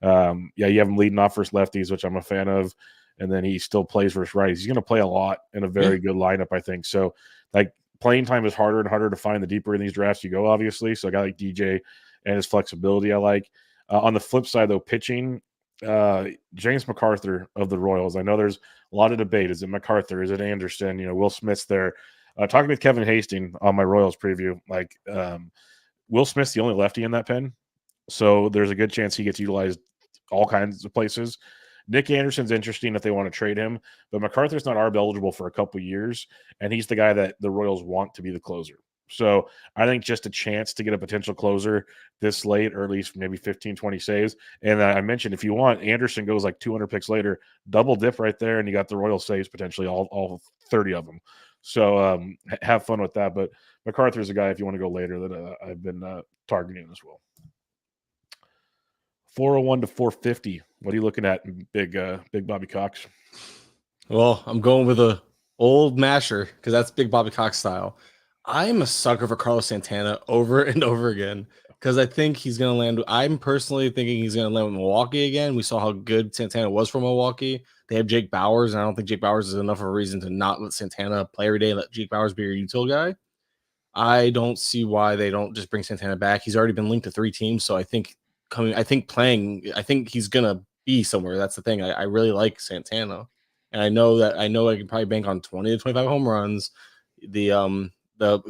You have him leading off versus lefties, which I'm a fan of. And then he still plays versus righties. He's going to play a lot in a very good lineup, I think. So, like, playing time is harder and harder to find the deeper in these drafts you go, obviously. So, I got like DJ and his flexibility I like. On the flip side, though, pitching, James MacArthur of the Royals. I know there's a lot of debate. Is it MacArthur? Is it Anderson? Will Smith's there. Talking with Kevin Hastings on my Royals preview, Will Smith's the only lefty in that pen. So, there's a good chance he gets utilized all kinds of places. Nick Anderson's interesting if they want to trade him, but MacArthur's not ARB eligible for a couple years, and he's the guy that the Royals want to be the closer. So I think just a chance to get a potential closer this late, or at least maybe 15, 20 saves. And I mentioned, if you want, Anderson goes like 200 picks later, double dip right there, and you got the Royal saves potentially, all 30 of them. So have fun with that. But MacArthur's a guy, if you want to go later, that I've been targeting as well. 401 to 450. What are you looking at, big Bobby Cox? Well, I'm going with a old masher because that's Big Bobby Cox style. I'm a sucker for Carlos Santana over and over again because I think he's going to land. I'm personally thinking he's going to land with Milwaukee again. We saw how good Santana was for Milwaukee. They have Jake Bauers, and I don't think Jake Bauers is enough of a reason to not let Santana play every day and let Jake Bauers be your util guy. I don't see why they don't just bring Santana back. He's already been linked to 3 teams, so I think he's gonna be somewhere. That's the thing. I really like Santana, and I know I can probably bank on 20 to 25 home runs. The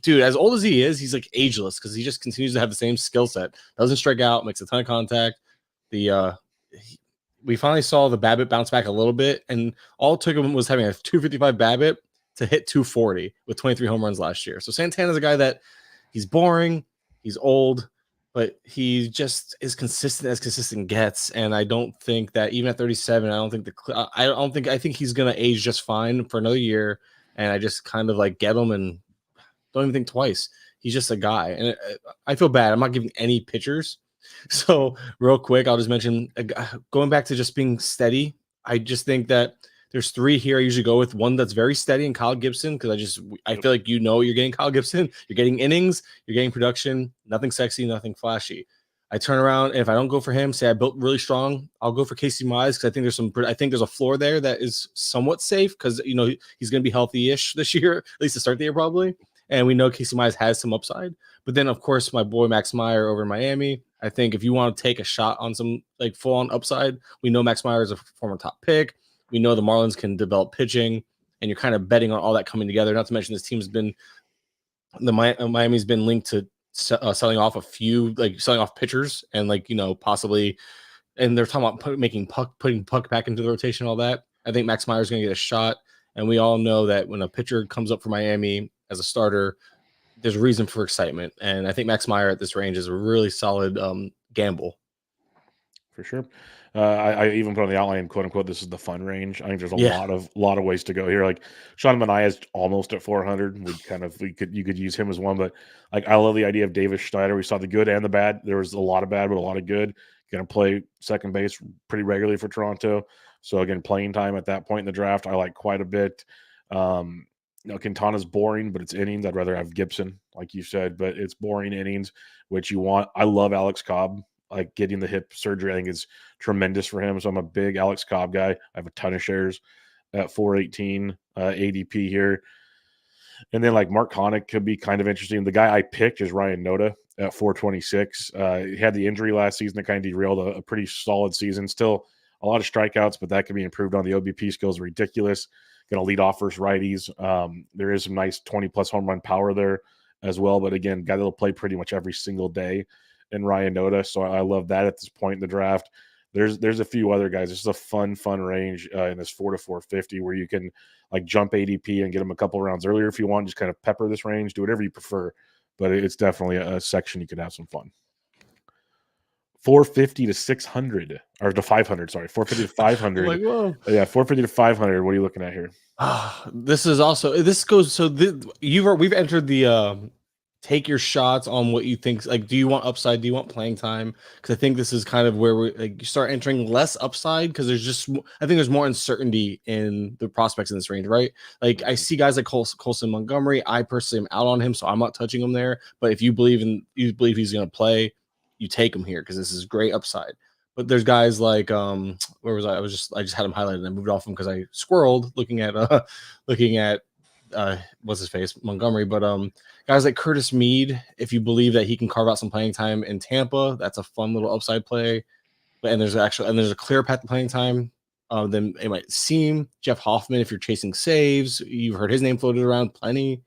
dude, as old as he is, he's like ageless because he just continues to have the same skill set. Doesn't strike out, makes a ton of contact. We finally saw the BABIP bounce back a little bit, and all it took him was having a 255 BABIP to hit 240 with 23 home runs last year. So Santana's a guy that he's boring, he's old, but he just is consistent as consistent gets. And I don't think that even at 37, I think he's gonna age just fine for another year. And I just kind of like get him and don't even think twice. He's just a guy, and I feel bad. I'm not giving any pitchers. So real quick, I'll just mention going back to just being steady. I just think that there's 3 here I usually go with. One that's very steady in Kyle Gibson, because I feel like you're getting Kyle Gibson. You're getting innings. You're getting production. Nothing sexy, nothing flashy. I turn around, and if I don't go for him, say I built really strong, I'll go for Casey Mize, because I think there's a floor there that is somewhat safe, because he's going to be healthy-ish this year, at least to start the year probably. And we know Casey Mize has some upside. But then, of course, my boy Max Meyer over in Miami. I think if you want to take a shot on some like full-on upside, we know Max Meyer is a former top pick. We know the Marlins can develop pitching, and you're kind of betting on all that coming together. Not to mention this team's been Miami's been linked to selling off pitchers and possibly, and they're talking about putting Puck back into the rotation, all that. I think Max Meyer is going to get a shot, and we all know that when a pitcher comes up for Miami as a starter, there's a reason for excitement, and I think Max Meyer at this range is a really solid gamble. For sure. I even put on the outline, quote unquote, this is the fun range. I think there's a lot of ways to go here. Like Shoto Imanaga is almost at 400. You could use him as one, but like I love the idea of Davis Schneider. We saw the good and the bad. There was a lot of bad, but a lot of good. Going to play second base pretty regularly for Toronto. So again, playing time at that point in the draft, I like quite a bit. Quintana's boring, but it's innings. I'd rather have Gibson, like you said, but it's boring innings, which you want. I love Alex Cobb. Like getting the hip surgery, I think is tremendous for him. So I'm a big Alex Cobb guy. I have a ton of shares at 418 ADP here. And then like Mark Connick could be kind of interesting. The guy I picked is Ryan Noda at 426. He had the injury last season that kind of derailed a pretty solid season. Still a lot of strikeouts, but that can be improved on. The OBP skills are ridiculous. Going to lead off versus righties. There is some nice 20-plus home run power there as well. But again, guy that will play pretty much every single day in Ryan Noda. So I love that at this point in the draft. There's a few other guys. This is a fun range in this 4 to 450 where you can like jump ADP and get them a couple rounds earlier if you want. Just kind of pepper this range, do whatever you prefer. But it's definitely a section you can have some fun. 450 to 600 or to 500. Sorry, 450 to 500. Like, whoa. Yeah, 450 to 500. What are you looking at here? We've entered the take your shots on what you think. Like, do you want upside? Do you want playing time? Because I think this is kind of where you start entering less upside, because I think there's more uncertainty in the prospects in this range, right? Like I see guys like Colson Montgomery. I personally am out on him, so I'm not touching him there. But if you believe he's going to play, you take him here because this is great upside. But there's guys like where was I? I just had him highlighted and I moved off him because I squirreled looking at what's his face, Montgomery. But guys like Curtis Mead, if you believe that he can carve out some playing time in Tampa, that's a fun little upside play. And there's a clear path to playing time. Then it might seem Jeff Hoffman, if you're chasing saves, you've heard his name floated around plenty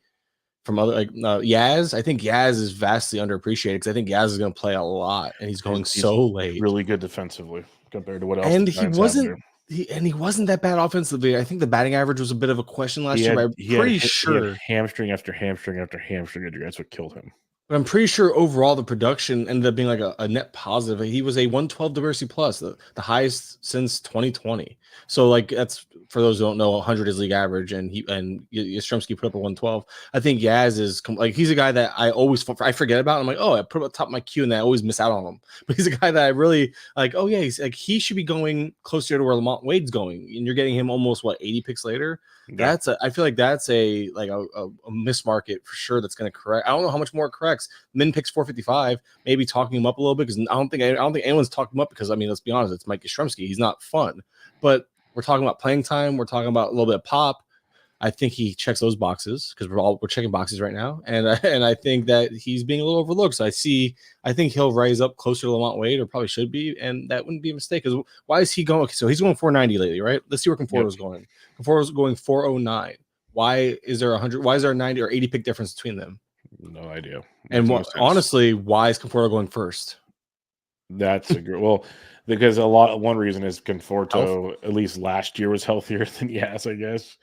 from other Yaz. I think Yaz is vastly underappreciated because I think Yaz is going to play a lot, and he's so late. Really good defensively compared to what else. And he wasn't that bad offensively. I think the batting average was a bit of a question last year. I'm pretty sure hamstring after hamstring after hamstring injury. That's what killed him. But I'm pretty sure overall the production ended up being like a net positive. He was a 112 diversity plus, the highest since 2020. So like that's, for those who don't know, 100 is league average, and Yastrzemski put up a 112. I think Yaz is like, he's a guy that I forget about. I'm like, oh, I put him at the top of my queue and I always miss out on him. But he's a guy that I really like. Oh yeah, he's like, he should be going closer to where Lamont Wade's going, and you're getting him almost 80 picks later. Yeah. I feel like that's a miss market for sure. That's going to correct. I don't know how much more it corrects. Min picks 455, maybe talking him up a little bit, because I don't think anyone's talked him up, because I mean, let's be honest, it's Mike Yastrzemski. He's not fun, but we're talking about playing time. We're talking about a little bit of pop. I think he checks those boxes, because we're checking boxes right now, and I think that he's being a little overlooked. So I think he'll rise up closer to Lamont Wade, or probably should be, and that wouldn't be a mistake. Because why is he going? Okay, so he's going 490 lately, right? Let's see where Conforto's going. Conforto's going 409. Why is there 100? Why is there a 90 or 80 pick difference between them? No idea. And honestly, why is Conforto going first? That's a good. Well, because one reason is Conforto, at least last year, was healthier than Yaz, I guess.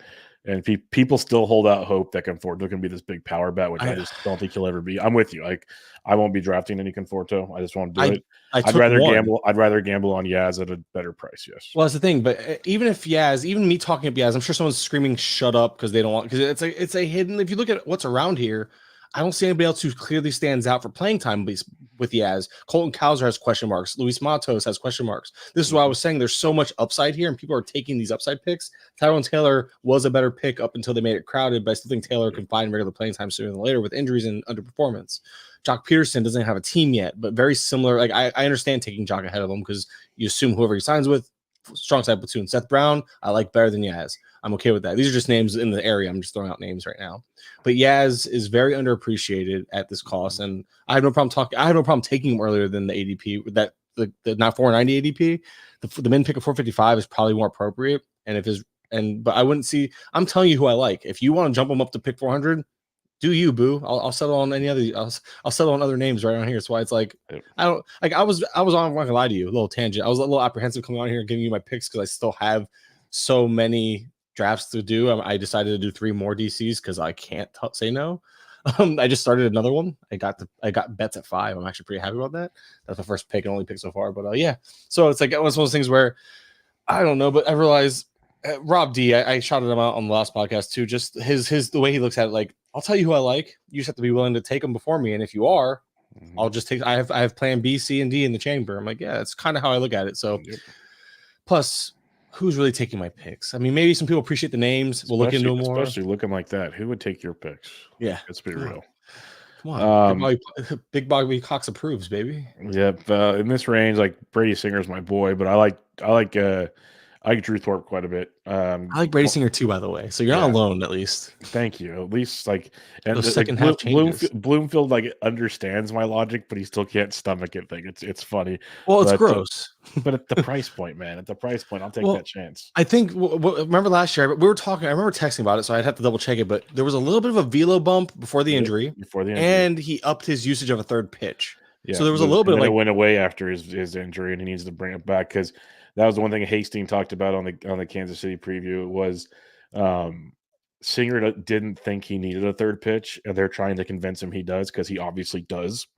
And people still hold out hope that Conforto can be this big power bat, which I just don't think he'll ever be. I'm with you. Like, I won't be drafting any Conforto. I just won't do it. I'd rather gamble. I'd rather gamble on Yaz at a better price. Yes. Well, that's the thing. But even if Yaz, even me talking up Yaz, I'm sure someone's screaming "shut up" because they don't want. Because it's a hidden. If you look at what's around here, I don't see anybody else who clearly stands out for playing time with Yaz. Colton Cowser has question marks. Luis Matos has question marks. This is why I was saying there's so much upside here, and people are taking these upside picks. Tyrone Taylor was a better pick up until they made it crowded, but I still think Taylor can find regular playing time sooner than later with injuries and underperformance. Jock Peterson doesn't have a team yet, but very similar. Like I understand taking Jock ahead of him because you assume whoever he signs with, strong side platoon. Seth Brown, I like better than Yaz. I'm okay with that. These are just names in the area. I'm just throwing out names right now. But Yaz is very underappreciated at this cost, and I have no problem taking him earlier than the ADP. That the not 490 ADP, the min pick of 455 is probably more appropriate. But I wouldn't see. I'm telling you who I like. If you want to jump him up to pick 400, do you, boo? I'll settle on any other. I'll settle on other names right on here. That's why it's like I don't like. I was on. I'm not gonna lie to you. A little tangent. I was a little apprehensive coming on here and giving you my picks because I still have so many drafts to do. I decided to do 3 more DCs because I can't say no. I just started another one. I got bets at 5. I'm actually pretty happy about that. That's the first pick and only pick so far. But yeah, so it's like it was one of those things where I don't know, but I realized Rob D. I shouted him out on the last podcast too. Just the way he looks at it. Like, I'll tell you who I like. You just have to be willing to take them before me, and if you are, I'll just take. I have plan B, C, and D in the chamber. I'm like, yeah, that's kind of how I look at it. So, plus, who's really taking my picks? I mean, maybe some people appreciate the names. We'll look into them more. Especially looking like that. Who would take your picks? Yeah. Let's be real. Come on. Big Bobby Cox approves, baby. Yep. In this range, like Brady Singer's my boy, but I like Drew Thorpe quite a bit. I like Brady Singer too, by the way. So you're not alone, at least. Thank you. At least like those second half changes. Bloomfield like understands my logic, but he still can't stomach it. Thing. It's funny. Well, it's gross. But at the price point, man, I'll take that chance. I think. Remember last year we were talking. I remember texting about it, so I'd have to double check it. But there was a little bit of a velo bump before the injury. And he upped his usage of a third pitch. Yeah, so there was a little bit of it went away after his injury, and he needs to bring it back because that was the one thing Hastings talked about on the Kansas City preview was Singer didn't think he needed a third pitch, and they're trying to convince him he does because he obviously does.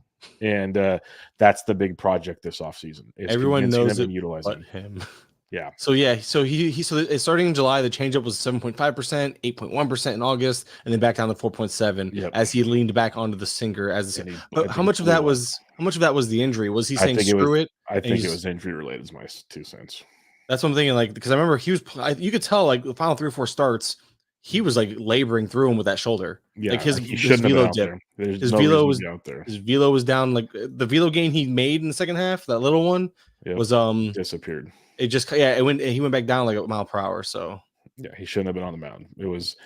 And that's the big project this offseason. Everyone knows it, utilizing him. Yeah. So starting in July, the changeup was 7.5%, 8.1% in August, and then back down to 4.7 as he leaned back onto the sinker as the. But how much of that was the injury? Was he saying screw it? I think it was injury related. Is my 2 cents. That's what I'm thinking. Like, because I remember you could tell like the final 3 or 4 starts, he was like laboring through him with that shoulder. Yeah, like his velo dip. His velo was out there. His velo was down. Like the velo gain he made in the second half, that little one was disappeared. It just he went back down like a mile per hour. So yeah, he shouldn't have been on the mound. It was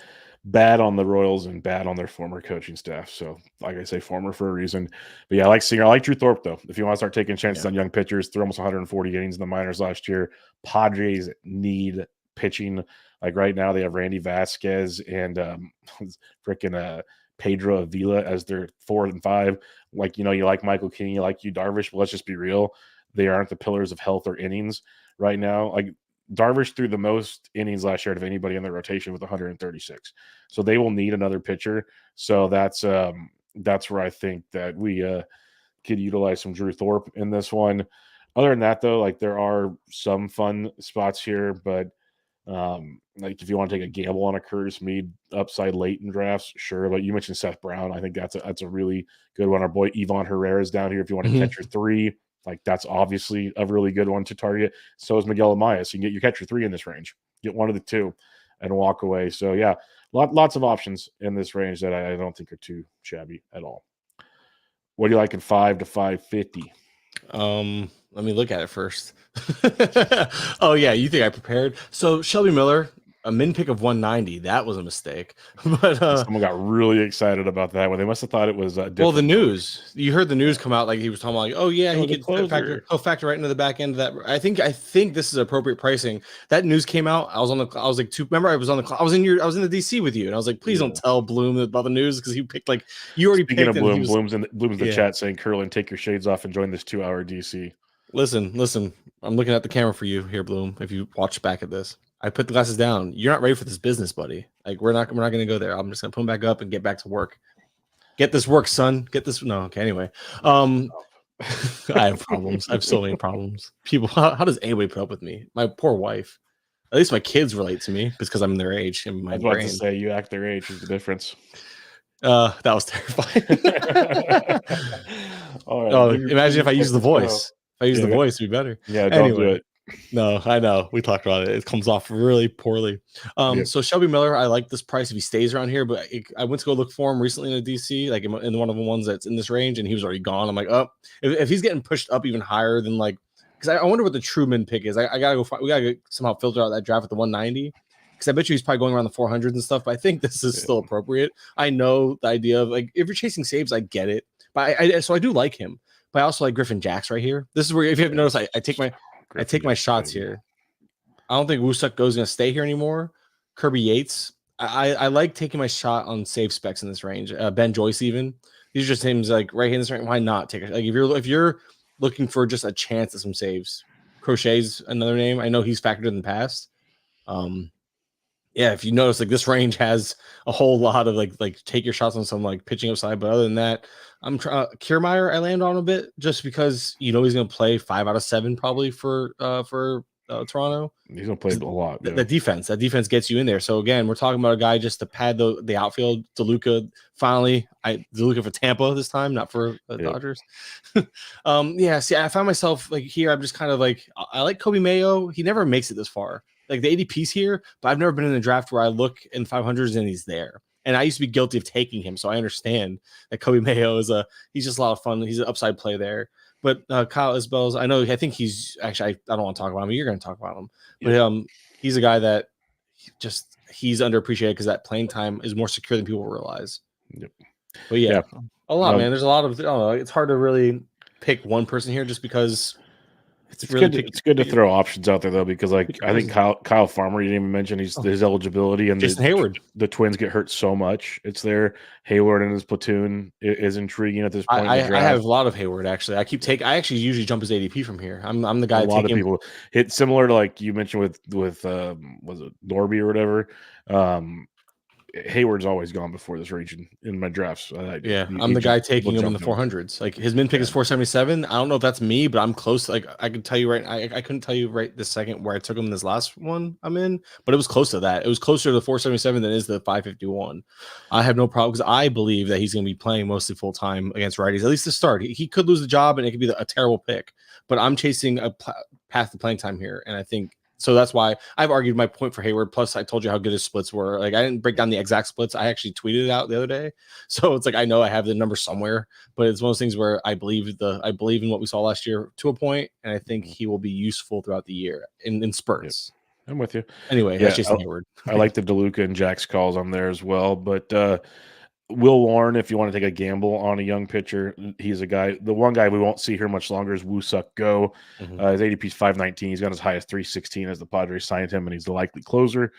bad on the Royals and bad on their former coaching staff. So like I say, former for a reason. But yeah, I like Singer. I like Drew Thorpe though. If you want to start taking chances on young pitchers, threw almost 140 innings in the minors last year. Padres need pitching. Like right now, they have Randy Vasquez and freaking Pedro Avila as their 4 and 5. Like, you like Michael King, you like Darvish, but let's just be real. They aren't the pillars of health or innings right now. Like Darvish threw the most innings last year out of anybody in their rotation with 136. So they will need another pitcher. So that's where I think that we could utilize some Drew Thorpe in this one. Other than that, though, like there are some fun spots here, but like if you want to take a gamble on a Curtis Mead upside late in drafts, sure. But you mentioned Seth Brown. I think that's a really good one. Our boy Ivan Herrera is down here. If you want to catch your 3, like that's obviously a really good one to target. So is Miguel Amaya. So you can get your catcher 3 in this range. Get one of the 2 and walk away. So yeah, lots of options in this range that I don't think are too shabby at all. What do you like in 5 to 550? Let me look at it first. Oh yeah, you think I prepared? So Shelby Miller, a min pick of 190. That was a mistake. But someone got really excited about that one. They must have thought it was well, the news. You heard the news come out like he was talking about like, oh yeah, he could factor right into the back end of that. I think this is appropriate pricing. That news came out. I was in the DC with you, and I was like, please don't tell Bloom about the news because you picked like you already Speaking picked. Of Bloom, Bloom's in the chat saying, Kurland, take your shades off and join this 2-hour DC. Listen. I'm looking at the camera for you here, Bloom. If you watch back at this. I put the glasses down. You're not ready for this business, buddy. Like we're not going to go there. I'm just going to put them back up and get back to work. Get this work, son. Get this. No, okay. Anyway, I have problems. I have so many problems. People, how does anybody put up with me? My poor wife. At least my kids relate to me because I'm their age and my I was about brain. to say you act their age is the difference. That was terrifying. All right. Oh, imagine if I use the voice. If I use the voice, it'd be better. Yeah, don't do it. No, I know. We talked about it. It comes off really poorly. So Shelby Miller, I like this price if he stays around here, but I went to go look for him recently in a DC, like in one of the ones that's in this range, and he was already gone. I'm like, oh, if he's getting pushed up even higher than like, because I wonder what the true min pick is. I gotta go. We gotta somehow filter out that draft at the 190. Because I bet you he's probably going around the 400s and stuff, but I think this is still appropriate. I know the idea of like if you're chasing saves, I get it, but I do like him. But I also like Griffin Jacks right here. This is where if you haven't noticed, I take my shots here. I don't think Wusuk goes going to stay here anymore. Kirby Yates. I like taking my shot on save specs in this range. Ben Joyce even. These are just names like right here in this range. Why not take it? Like if you're looking for just a chance at some saves, Crochet's another name. I know he's factored in the past. Yeah, if you notice, like this range has a whole lot of like take your shots on some like pitching upside. But other than that, I'm Kiermaier. I land on a bit just because he's going to play 5 out of 7 probably for Toronto. He's going to play a lot. Yeah. That defense gets you in there. So again, we're talking about a guy just to pad the outfield. DeLuca finally, DeLuca for Tampa this time, not for the Dodgers. Yeah. See, I found myself like here. I'm just kind of like I like Kobe Mayo. He never makes it this far. Like the ADP's here, but I've never been in a draft where I look in 500s and he's there. And I used to be guilty of taking him, so I understand that Kobe Mayo he's just a lot of fun. He's an upside play there. But Kyle Isbell's, I think he's actually I don't want to talk about him. You're going to talk about him, but he's a guy that he's underappreciated because that playing time is more secure than people realize. Yep. But a lot, man. There's a lot of it's hard to really pick one person here just because. It's good to throw options out there though, because like I think Kyle Farmer, you didn't even mention his eligibility, and Jason Hayward. The Twins get hurt so much. It's there. Hayward and his platoon is intriguing at this point. I have a lot of Hayward actually. I actually usually jump his ADP from here. I'm the guy. A lot of people hit similar to like you mentioned with was it Norby or whatever. Hayward's always gone before this region in my drafts. I'm the guy taking him in the 400s. Like his min pick is 477. I don't know if that's me, but I'm close. Like I can tell you right. I couldn't tell you right this second where I took him this last one I'm in, but it was close to that. It was closer to the 477 than it is the 551. I have no problem because I believe that he's going to be playing mostly full time against righties. At least to start, he could lose the job and it could be a terrible pick. But I'm chasing a path to playing time here, and I think. So that's why I've argued my point for Hayward. Plus, I told you how good his splits were. Like I didn't break down the exact splits. I actually tweeted it out the other day. So it's like I know I have the number somewhere, but it's one of those things where I believe in what we saw last year to a point, and I think he will be useful throughout the year in spurts. Yep. I'm with you. Anyway, that's Jason Hayward. I like the DeLuca and Jack's calls on there as well, but Will Warren, if you want to take a gamble on a young pitcher, he's a guy. The one guy we won't see here much longer is Wusuk Go. His ADP is 519. He's got as high as 316 as the Padres signed him, and he's the likely closer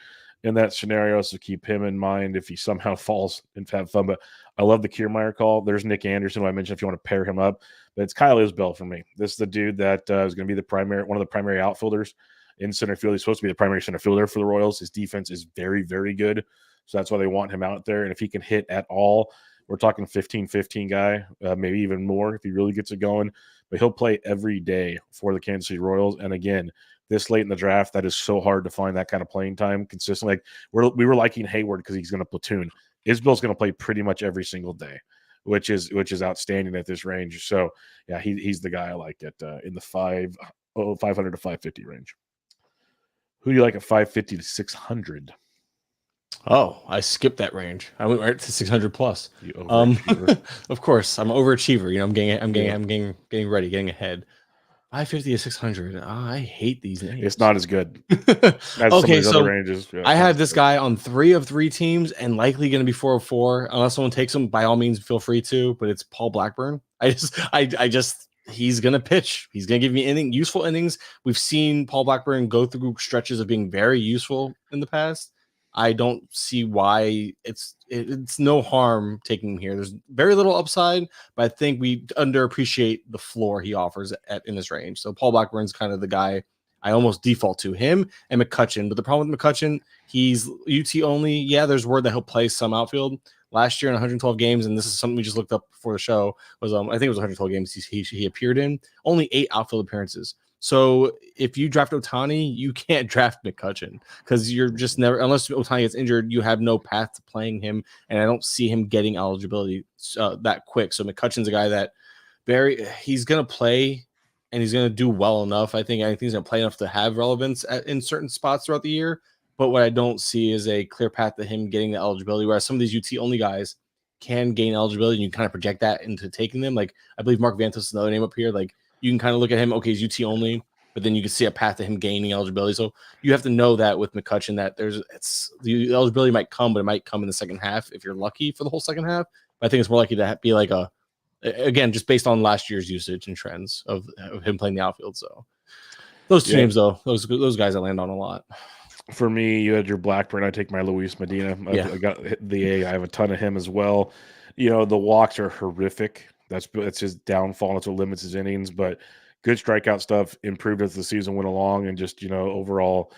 in that scenario. So keep him in mind if he somehow falls and have fun. But I love the Kiermaier call. There's Nick Anderson, who I mentioned if you want to pair him up. But it's Kyle Isbell for me. This is the dude that is going to be one of the primary outfielders in center field. He's supposed to be the primary center fielder for the Royals. His defense is very, very good. So that's why they want him out there. And if he can hit at all, we're talking 15-15 guy, maybe even more if he really gets it going. But he'll play every day for the Kansas City Royals. And again, this late in the draft, that is so hard to find that kind of playing time consistently. Like we were liking Hayward because he's going to platoon. Isbell's going to play pretty much every single day, which is outstanding at this range. So yeah, he's the guy I like in the 500 to 550 range. Who do you like at 550 to 600? Oh, I skipped that range. I went right to 600 plus. Of course, I'm an overachiever. I'm getting ready, getting ahead. 550 to 600. I hate these names. It's not as good as some of these other ranges. Yeah, I have this guy on 3 of 3 teams and likely going to be 404. Unless someone takes him, by all means, feel free to. But it's Paul Blackburn. He's going to pitch. He's going to give me useful innings. We've seen Paul Blackburn go through stretches of being very useful in the past. I don't see why it's no harm taking him here. There's very little upside, but I think we underappreciate the floor he offers in this range. So Paul Blackburn's kind of the guy I almost default to him and McCutchen. But the problem with McCutchen, he's UT only. Yeah, there's word that he'll play some outfield. Last year in 112 games, and this is something we just looked up before the show, was I think it was 112 games he appeared in, only 8 outfield appearances. So if you draft Ohtani, you can't draft McCutchen because you're just never, unless Ohtani gets injured, you have no path to playing him, and I don't see him getting eligibility that quick. So McCutchen's a guy that he's gonna play and he's gonna do well enough. I think he's gonna play enough to have relevance in certain spots throughout the year. But what I don't see is a clear path to him getting the eligibility, whereas some of these UT only guys can gain eligibility, and you kind of project that into taking them. Like I believe Mark Vantos is another name up here. Like you can kind of look at him, okay, he's UT only, but then you can see a path to him gaining eligibility. So you have to know that with McCutchen that the eligibility might come, but it might come in the second half if you're lucky for the whole second half. But I think it's more likely to be like again, just based on last year's usage and trends of him playing the outfield. So those two names, though, those guys I land on a lot. For me, you had your Blackburn. I take my Luis Medina. I got the A. I have a ton of him as well. The walks are horrific. That's his downfall. That's what limits his innings. But good strikeout stuff improved as the season went along, and just overall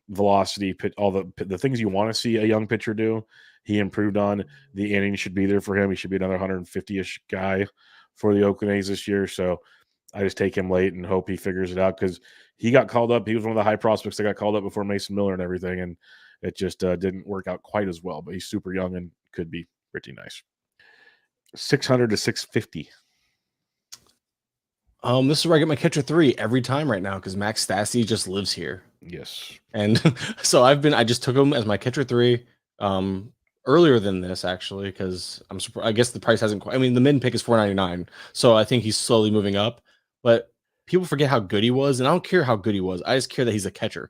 velocity, all the things you want to see a young pitcher do. He improved on. The innings should be there for him. He should be another 150-ish guy for the Oakland A's this year. So I just take him late and hope he figures it out because he got called up. He was one of the high prospects that got called up before Mason Miller and everything, and it just didn't work out quite as well. But he's super young and could be pretty nice. 600 to 650. This is where I get my catcher 3 every time right now because Max Stassi just lives here. Yes, and so I just took him as my catcher 3. Earlier than this actually because I'm surprised. I guess the price hasn't quite. I mean, the mid pick is $4.99, so I think he's slowly moving up. But people forget how good he was, and I don't care how good he was. I just care that he's a catcher.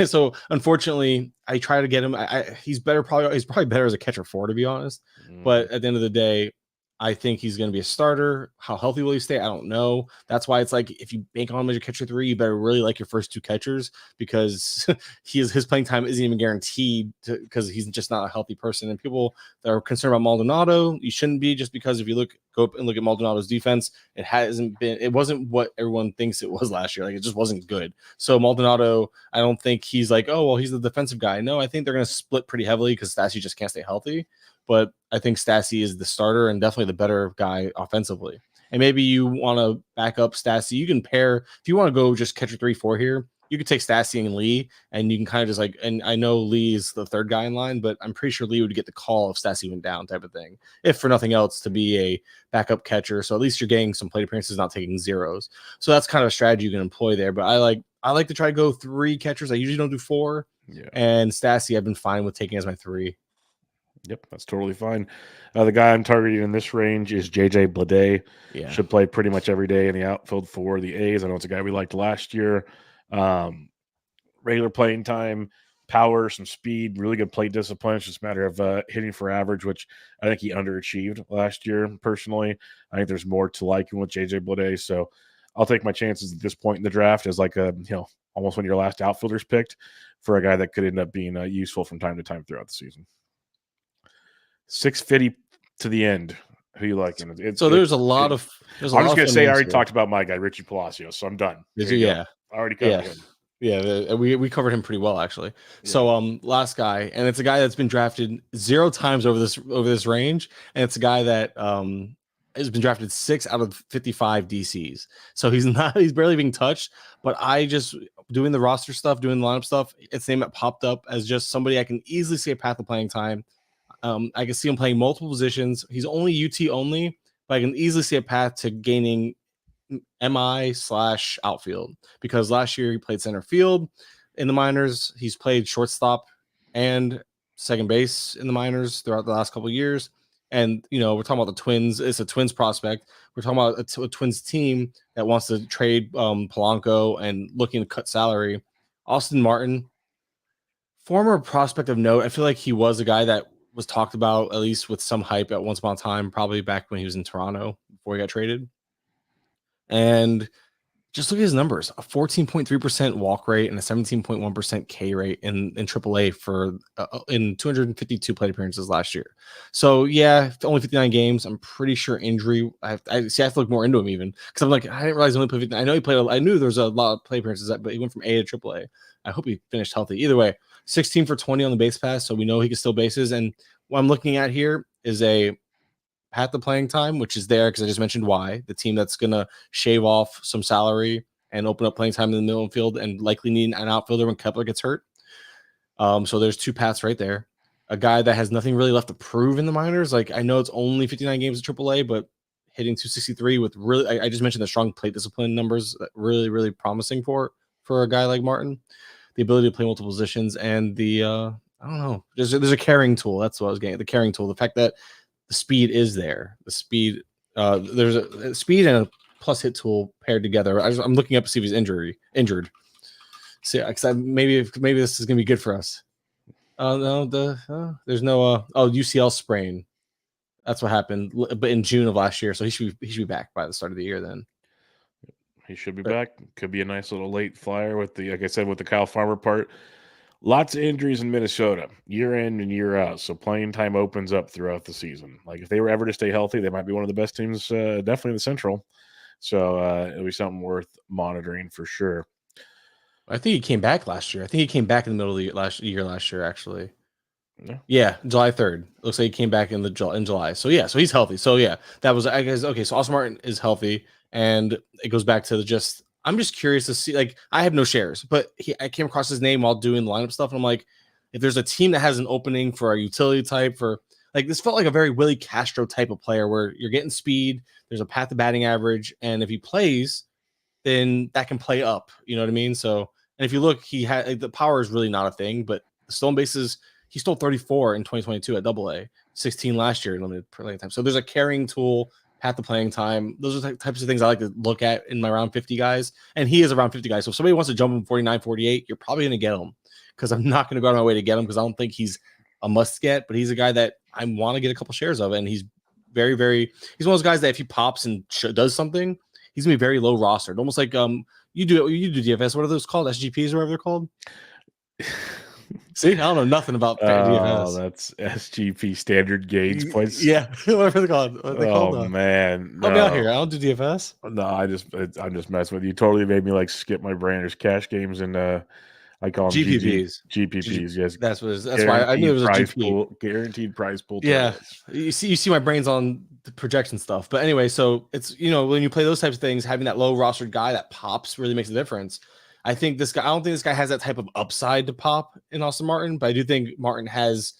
So unfortunately, I try to get him. He's better. He's probably better as a catcher 4, to be honest. But at the end of the day, I think he's going to be a starter. How healthy will he stay? I don't know. That's why it's like if you bank on him as your catcher 3, you better really like your first 2 catchers because his playing time isn't even guaranteed because he's just not a healthy person. And people that are concerned about Maldonado, you shouldn't be just because if you go up and look at Maldonado's defense, it wasn't what everyone thinks it was last year. Like it just wasn't good. So Maldonado, I don't think he's like, oh, well, he's the defensive guy. No, I think they're going to split pretty heavily because Stassi just can't stay healthy. But I think Stassi is the starter and definitely the better guy offensively. And maybe you want to back up Stassi. You can pair, if you want to go just catcher 3-4 here, you could take Stassi and Lee, and you can kind of just and I know Lee is the 3rd guy in line, but I'm pretty sure Lee would get the call if Stassi went down type of thing, if for nothing else, to be a backup catcher. So at least you're getting some plate appearances, not taking zeros. So that's kind of a strategy you can employ there. But I like to try to go 3 catchers. I usually don't do 4. Yeah. And Stassi, I've been fine with taking as my 3. Yep, that's totally fine. The guy I'm targeting in this range is JJ Bleday. Yeah. Should play pretty much every day in the outfield for the A's. I know it's a guy we liked last year. Regular playing time, power, some speed, really good plate discipline. It's just a matter of hitting for average, which I think he underachieved last year personally. I think there's more to liking with JJ Bleday. So I'll take my chances at this point in the draft as almost when your last outfielder's picked for a guy that could end up being useful from time to time throughout the season. 650 to the end. Who you liking? There's a lot of. I'm just gonna say I already talked about my guy Richie Palacios, so I'm done. Yeah, I already covered him. Yeah, we covered him pretty well actually. Yeah. So last guy, and it's a guy that's been drafted 0 times over this range, and it's a guy that has been drafted 6 out of 55 DCs. So he's barely being touched. But I just doing the roster stuff, doing the lineup stuff. It's name that popped up as just somebody I can easily see a path of playing time. I can see him playing multiple positions. He's only UT only, but I can easily see a path to gaining MI/outfield because last year he played center field in the minors. He's played shortstop and second base in the minors throughout the last couple of years. And, we're talking about the Twins. It's a Twins prospect. We're talking about a Twins team that wants to trade Polanco and looking to cut salary. Austin Martin, former prospect of note. I feel like he was a guy that was talked about at least with some hype at once upon a time, probably back when he was in Toronto before he got traded. And just look at his numbers: a 14.3% walk rate and a 17.1% K rate in AAA for in 252 plate appearances last year. So yeah, only 59 games. I'm pretty sure injury. I have to look more into him even because I'm like, I didn't realize he only played 59. I know he played. I knew there was a lot of plate appearances, but he went from A to AAA. I hope he finished healthy. Either way, 16 for 20 on the base pass, so we know he can steal bases. And what I'm looking at here is a path to playing time, which is there because I just mentioned why the team that's going to shave off some salary and open up playing time in the middle of the field and likely need an outfielder when Kepler gets hurt. So there's two paths right there. A guy that has nothing really left to prove in the minors. Like I know it's only 59 games at AAA, but hitting 263 with really, I just mentioned the strong plate discipline numbers, really, really promising for a guy like Martin. The ability to play multiple positions and the I don't know. There's a carrying tool. That's what I was getting. The carrying tool. The fact that the speed is there. The speed, there's a speed and a plus hit tool paired together. I'm looking up to see if he's injured. See, because maybe this is gonna be good for us. No, there's no UCL sprain. That's what happened, but in June of last year, so he should be back by the start of the year. Then he should be back. Could be a nice little late flyer with the, like I said, with the Kyle Farmer part. Lots of injuries in Minnesota, year in and year out. So playing time opens up throughout the season. Like if they were ever to stay healthy, they might be one of the best teams, definitely in the Central. So it'll be something worth monitoring for sure. I think he came back last year. I think he came back in the middle of the last year, actually. Yeah, July 3rd. Looks like he came back in July. So yeah, so he's healthy. So yeah, that was, I guess, okay. So Austin Martin is healthy, and it goes back to I'm just curious to see. Like I have no shares, but I came across his name while doing lineup stuff, and I'm like, if there's a team that has an opening for a utility type, for like this felt like a very Willie Castro type of player where you're getting speed, there's a path to batting average, and if he plays, then that can play up. You know what I mean? So, and if you look, he had like, the power is really not a thing, but the stolen bases, he stole 34 in 2022 at AA, 16 last year in limited playing time. So there's a carrying tool, path to playing time. Those are the types of things I like to look at in my round 50 guys. And he is around 50 guys. So if somebody wants to jump him 49, 48, you're probably going to get him because I'm not going to go out of my way to get him because I don't think he's a must get, but he's a guy that I want to get a couple shares of. And he's very, very, he's one of those guys that if he pops and does something, he's going to be very low rostered. Almost like you do DFS. What are those called? SGPs or whatever they're called? See, I don't know nothing about DFS. Oh, that's SGP standard gauge points. Yeah, whatever they're called. Man, help me out here. I don't do DFS. No, I'm just messing with you. You totally made me like skip my brain. There's cash games and I call them GPPs. GPPs. Yes, that's why I knew it was a prize GP. pool, guaranteed prize pool. Yeah, you see my brain's on the projection stuff. But anyway, so it's when you play those types of things, having that low rostered guy that pops really makes a difference. I don't think this guy has that type of upside to pop in Austin Martin, but I do think Martin has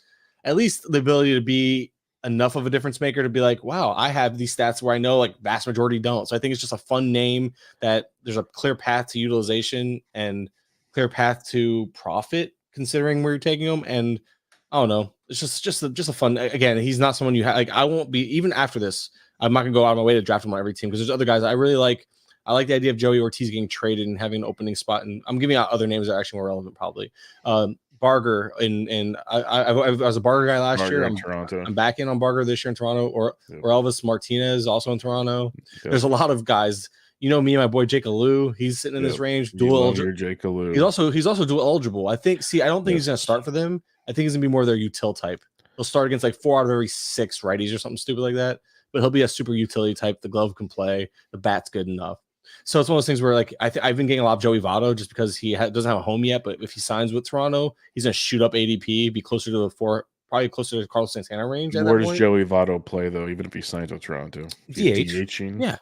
at least the ability to be enough of a difference maker to be like, wow, I have these stats where I know like vast majority don't. So I think it's just a fun name that there's a clear path to utilization and clear path to profit considering where you're taking him. And I don't know, it's just a fun. Again, he's not someone you have. Like I won't be even after this. I'm not gonna go out of my way to draft him on every team because there's other guys I really like. I like the idea of Joey Ortiz getting traded and having an opening spot, and I'm giving out other names that are actually more relevant, probably. Barger I was a Barger guy last year. I'm back in on Barger this year in Toronto, or Elvis Martinez also in Toronto. Okay. There's a lot of guys. Me and my boy Jake Alou, he's sitting in this range. Dual eligible. Jake Alou. He's also dual eligible. I think. I don't think he's gonna start for them. I think he's gonna be more their util type. He'll start against like 4 out of every 6 righties or something stupid like that. But he'll be a super utility type. The glove can play. The bat's good enough. So it's one of those things where like I've been getting a lot of Joey Votto just because he doesn't have a home yet. But if he signs with Toronto, he's gonna shoot up ADP, be closer to the 4, probably closer to Carlos Santana range. Where does Joey Votto play though? Even if he signs with Toronto, DH. Yeah,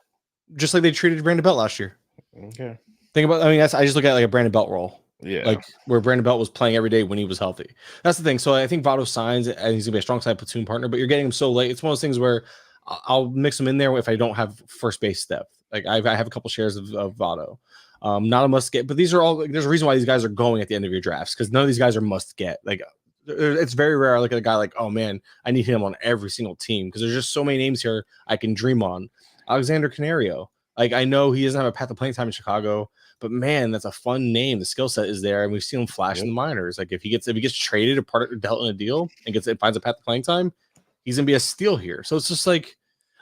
just like they treated Brandon Belt last year. Okay. Think about. I just look at like a Brandon Belt role. Yeah, like where Brandon Belt was playing every day when he was healthy. That's the thing. So I think Votto signs and he's gonna be a strong side platoon partner. But you're getting him so late. It's one of those things where I'll mix him in there if I don't have first base depth. Like I have a couple shares of Votto. Not a must get, but these are all. There's a reason why these guys are going at the end of your drafts because none of these guys are must get. Like it's very rare I look at a guy like, oh man, I need him on every single team because there's just so many names here I can dream on. Alexander Canario. Like I know he doesn't have a path to playing time in Chicago, but man, that's a fun name. The skill set is there, and we've seen him flash in the minors. Like if he gets traded or dealt in a deal and finds a path to playing time, he's gonna be a steal here. So it's just like.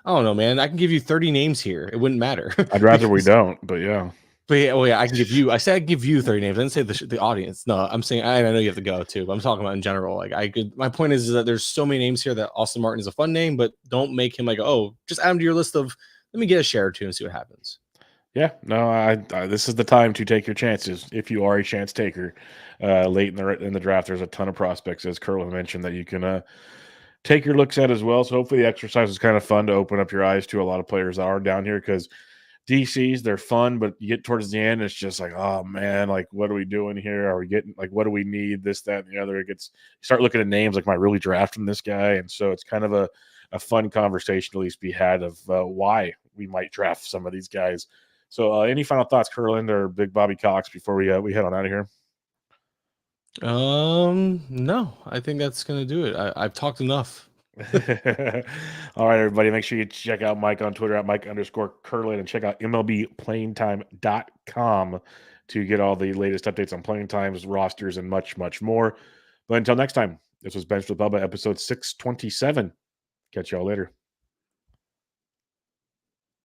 I don't know, man. I can give you 30 names here. It wouldn't matter. I'd rather we don't, but yeah. But yeah, well, yeah, I can give you. I said I can give you 30 names. I didn't say the audience. No, I'm saying I know you have to go too. But I'm talking about in general. Like I could. My point is that there's so many names here that Austin Martin is a fun name, but don't make him like, oh, just add him to your list of. Let me get a share or two and see what happens. Yeah, no, I this is the time to take your chances if you are a chance taker. Late in the draft, there's a ton of prospects, as Kurland mentioned, that you can take your looks at as well. So hopefully the exercise is kind of fun to open up your eyes to a lot of players that are down here, because DCs, they're fun, but you get towards the end, it's just like, oh man, like what are we doing here? Are we getting like what do we need? This, that, and the other. You start looking at names like, am I really drafting this guy? And so it's kind of a fun conversation to at least be had of why we might draft some of these guys. So any final thoughts, Kurland or Big Bobby Cox, before we head on out of here? No, I think that's gonna do it. I've talked enough. All right, everybody, make sure you check out Mike on Twitter at Mike_Kurland and check out MLBPlayingTime.com to get all the latest updates on playing times, rosters, and much, much more. But until next time, this was Benched with Bubba, episode 627. Catch y'all later.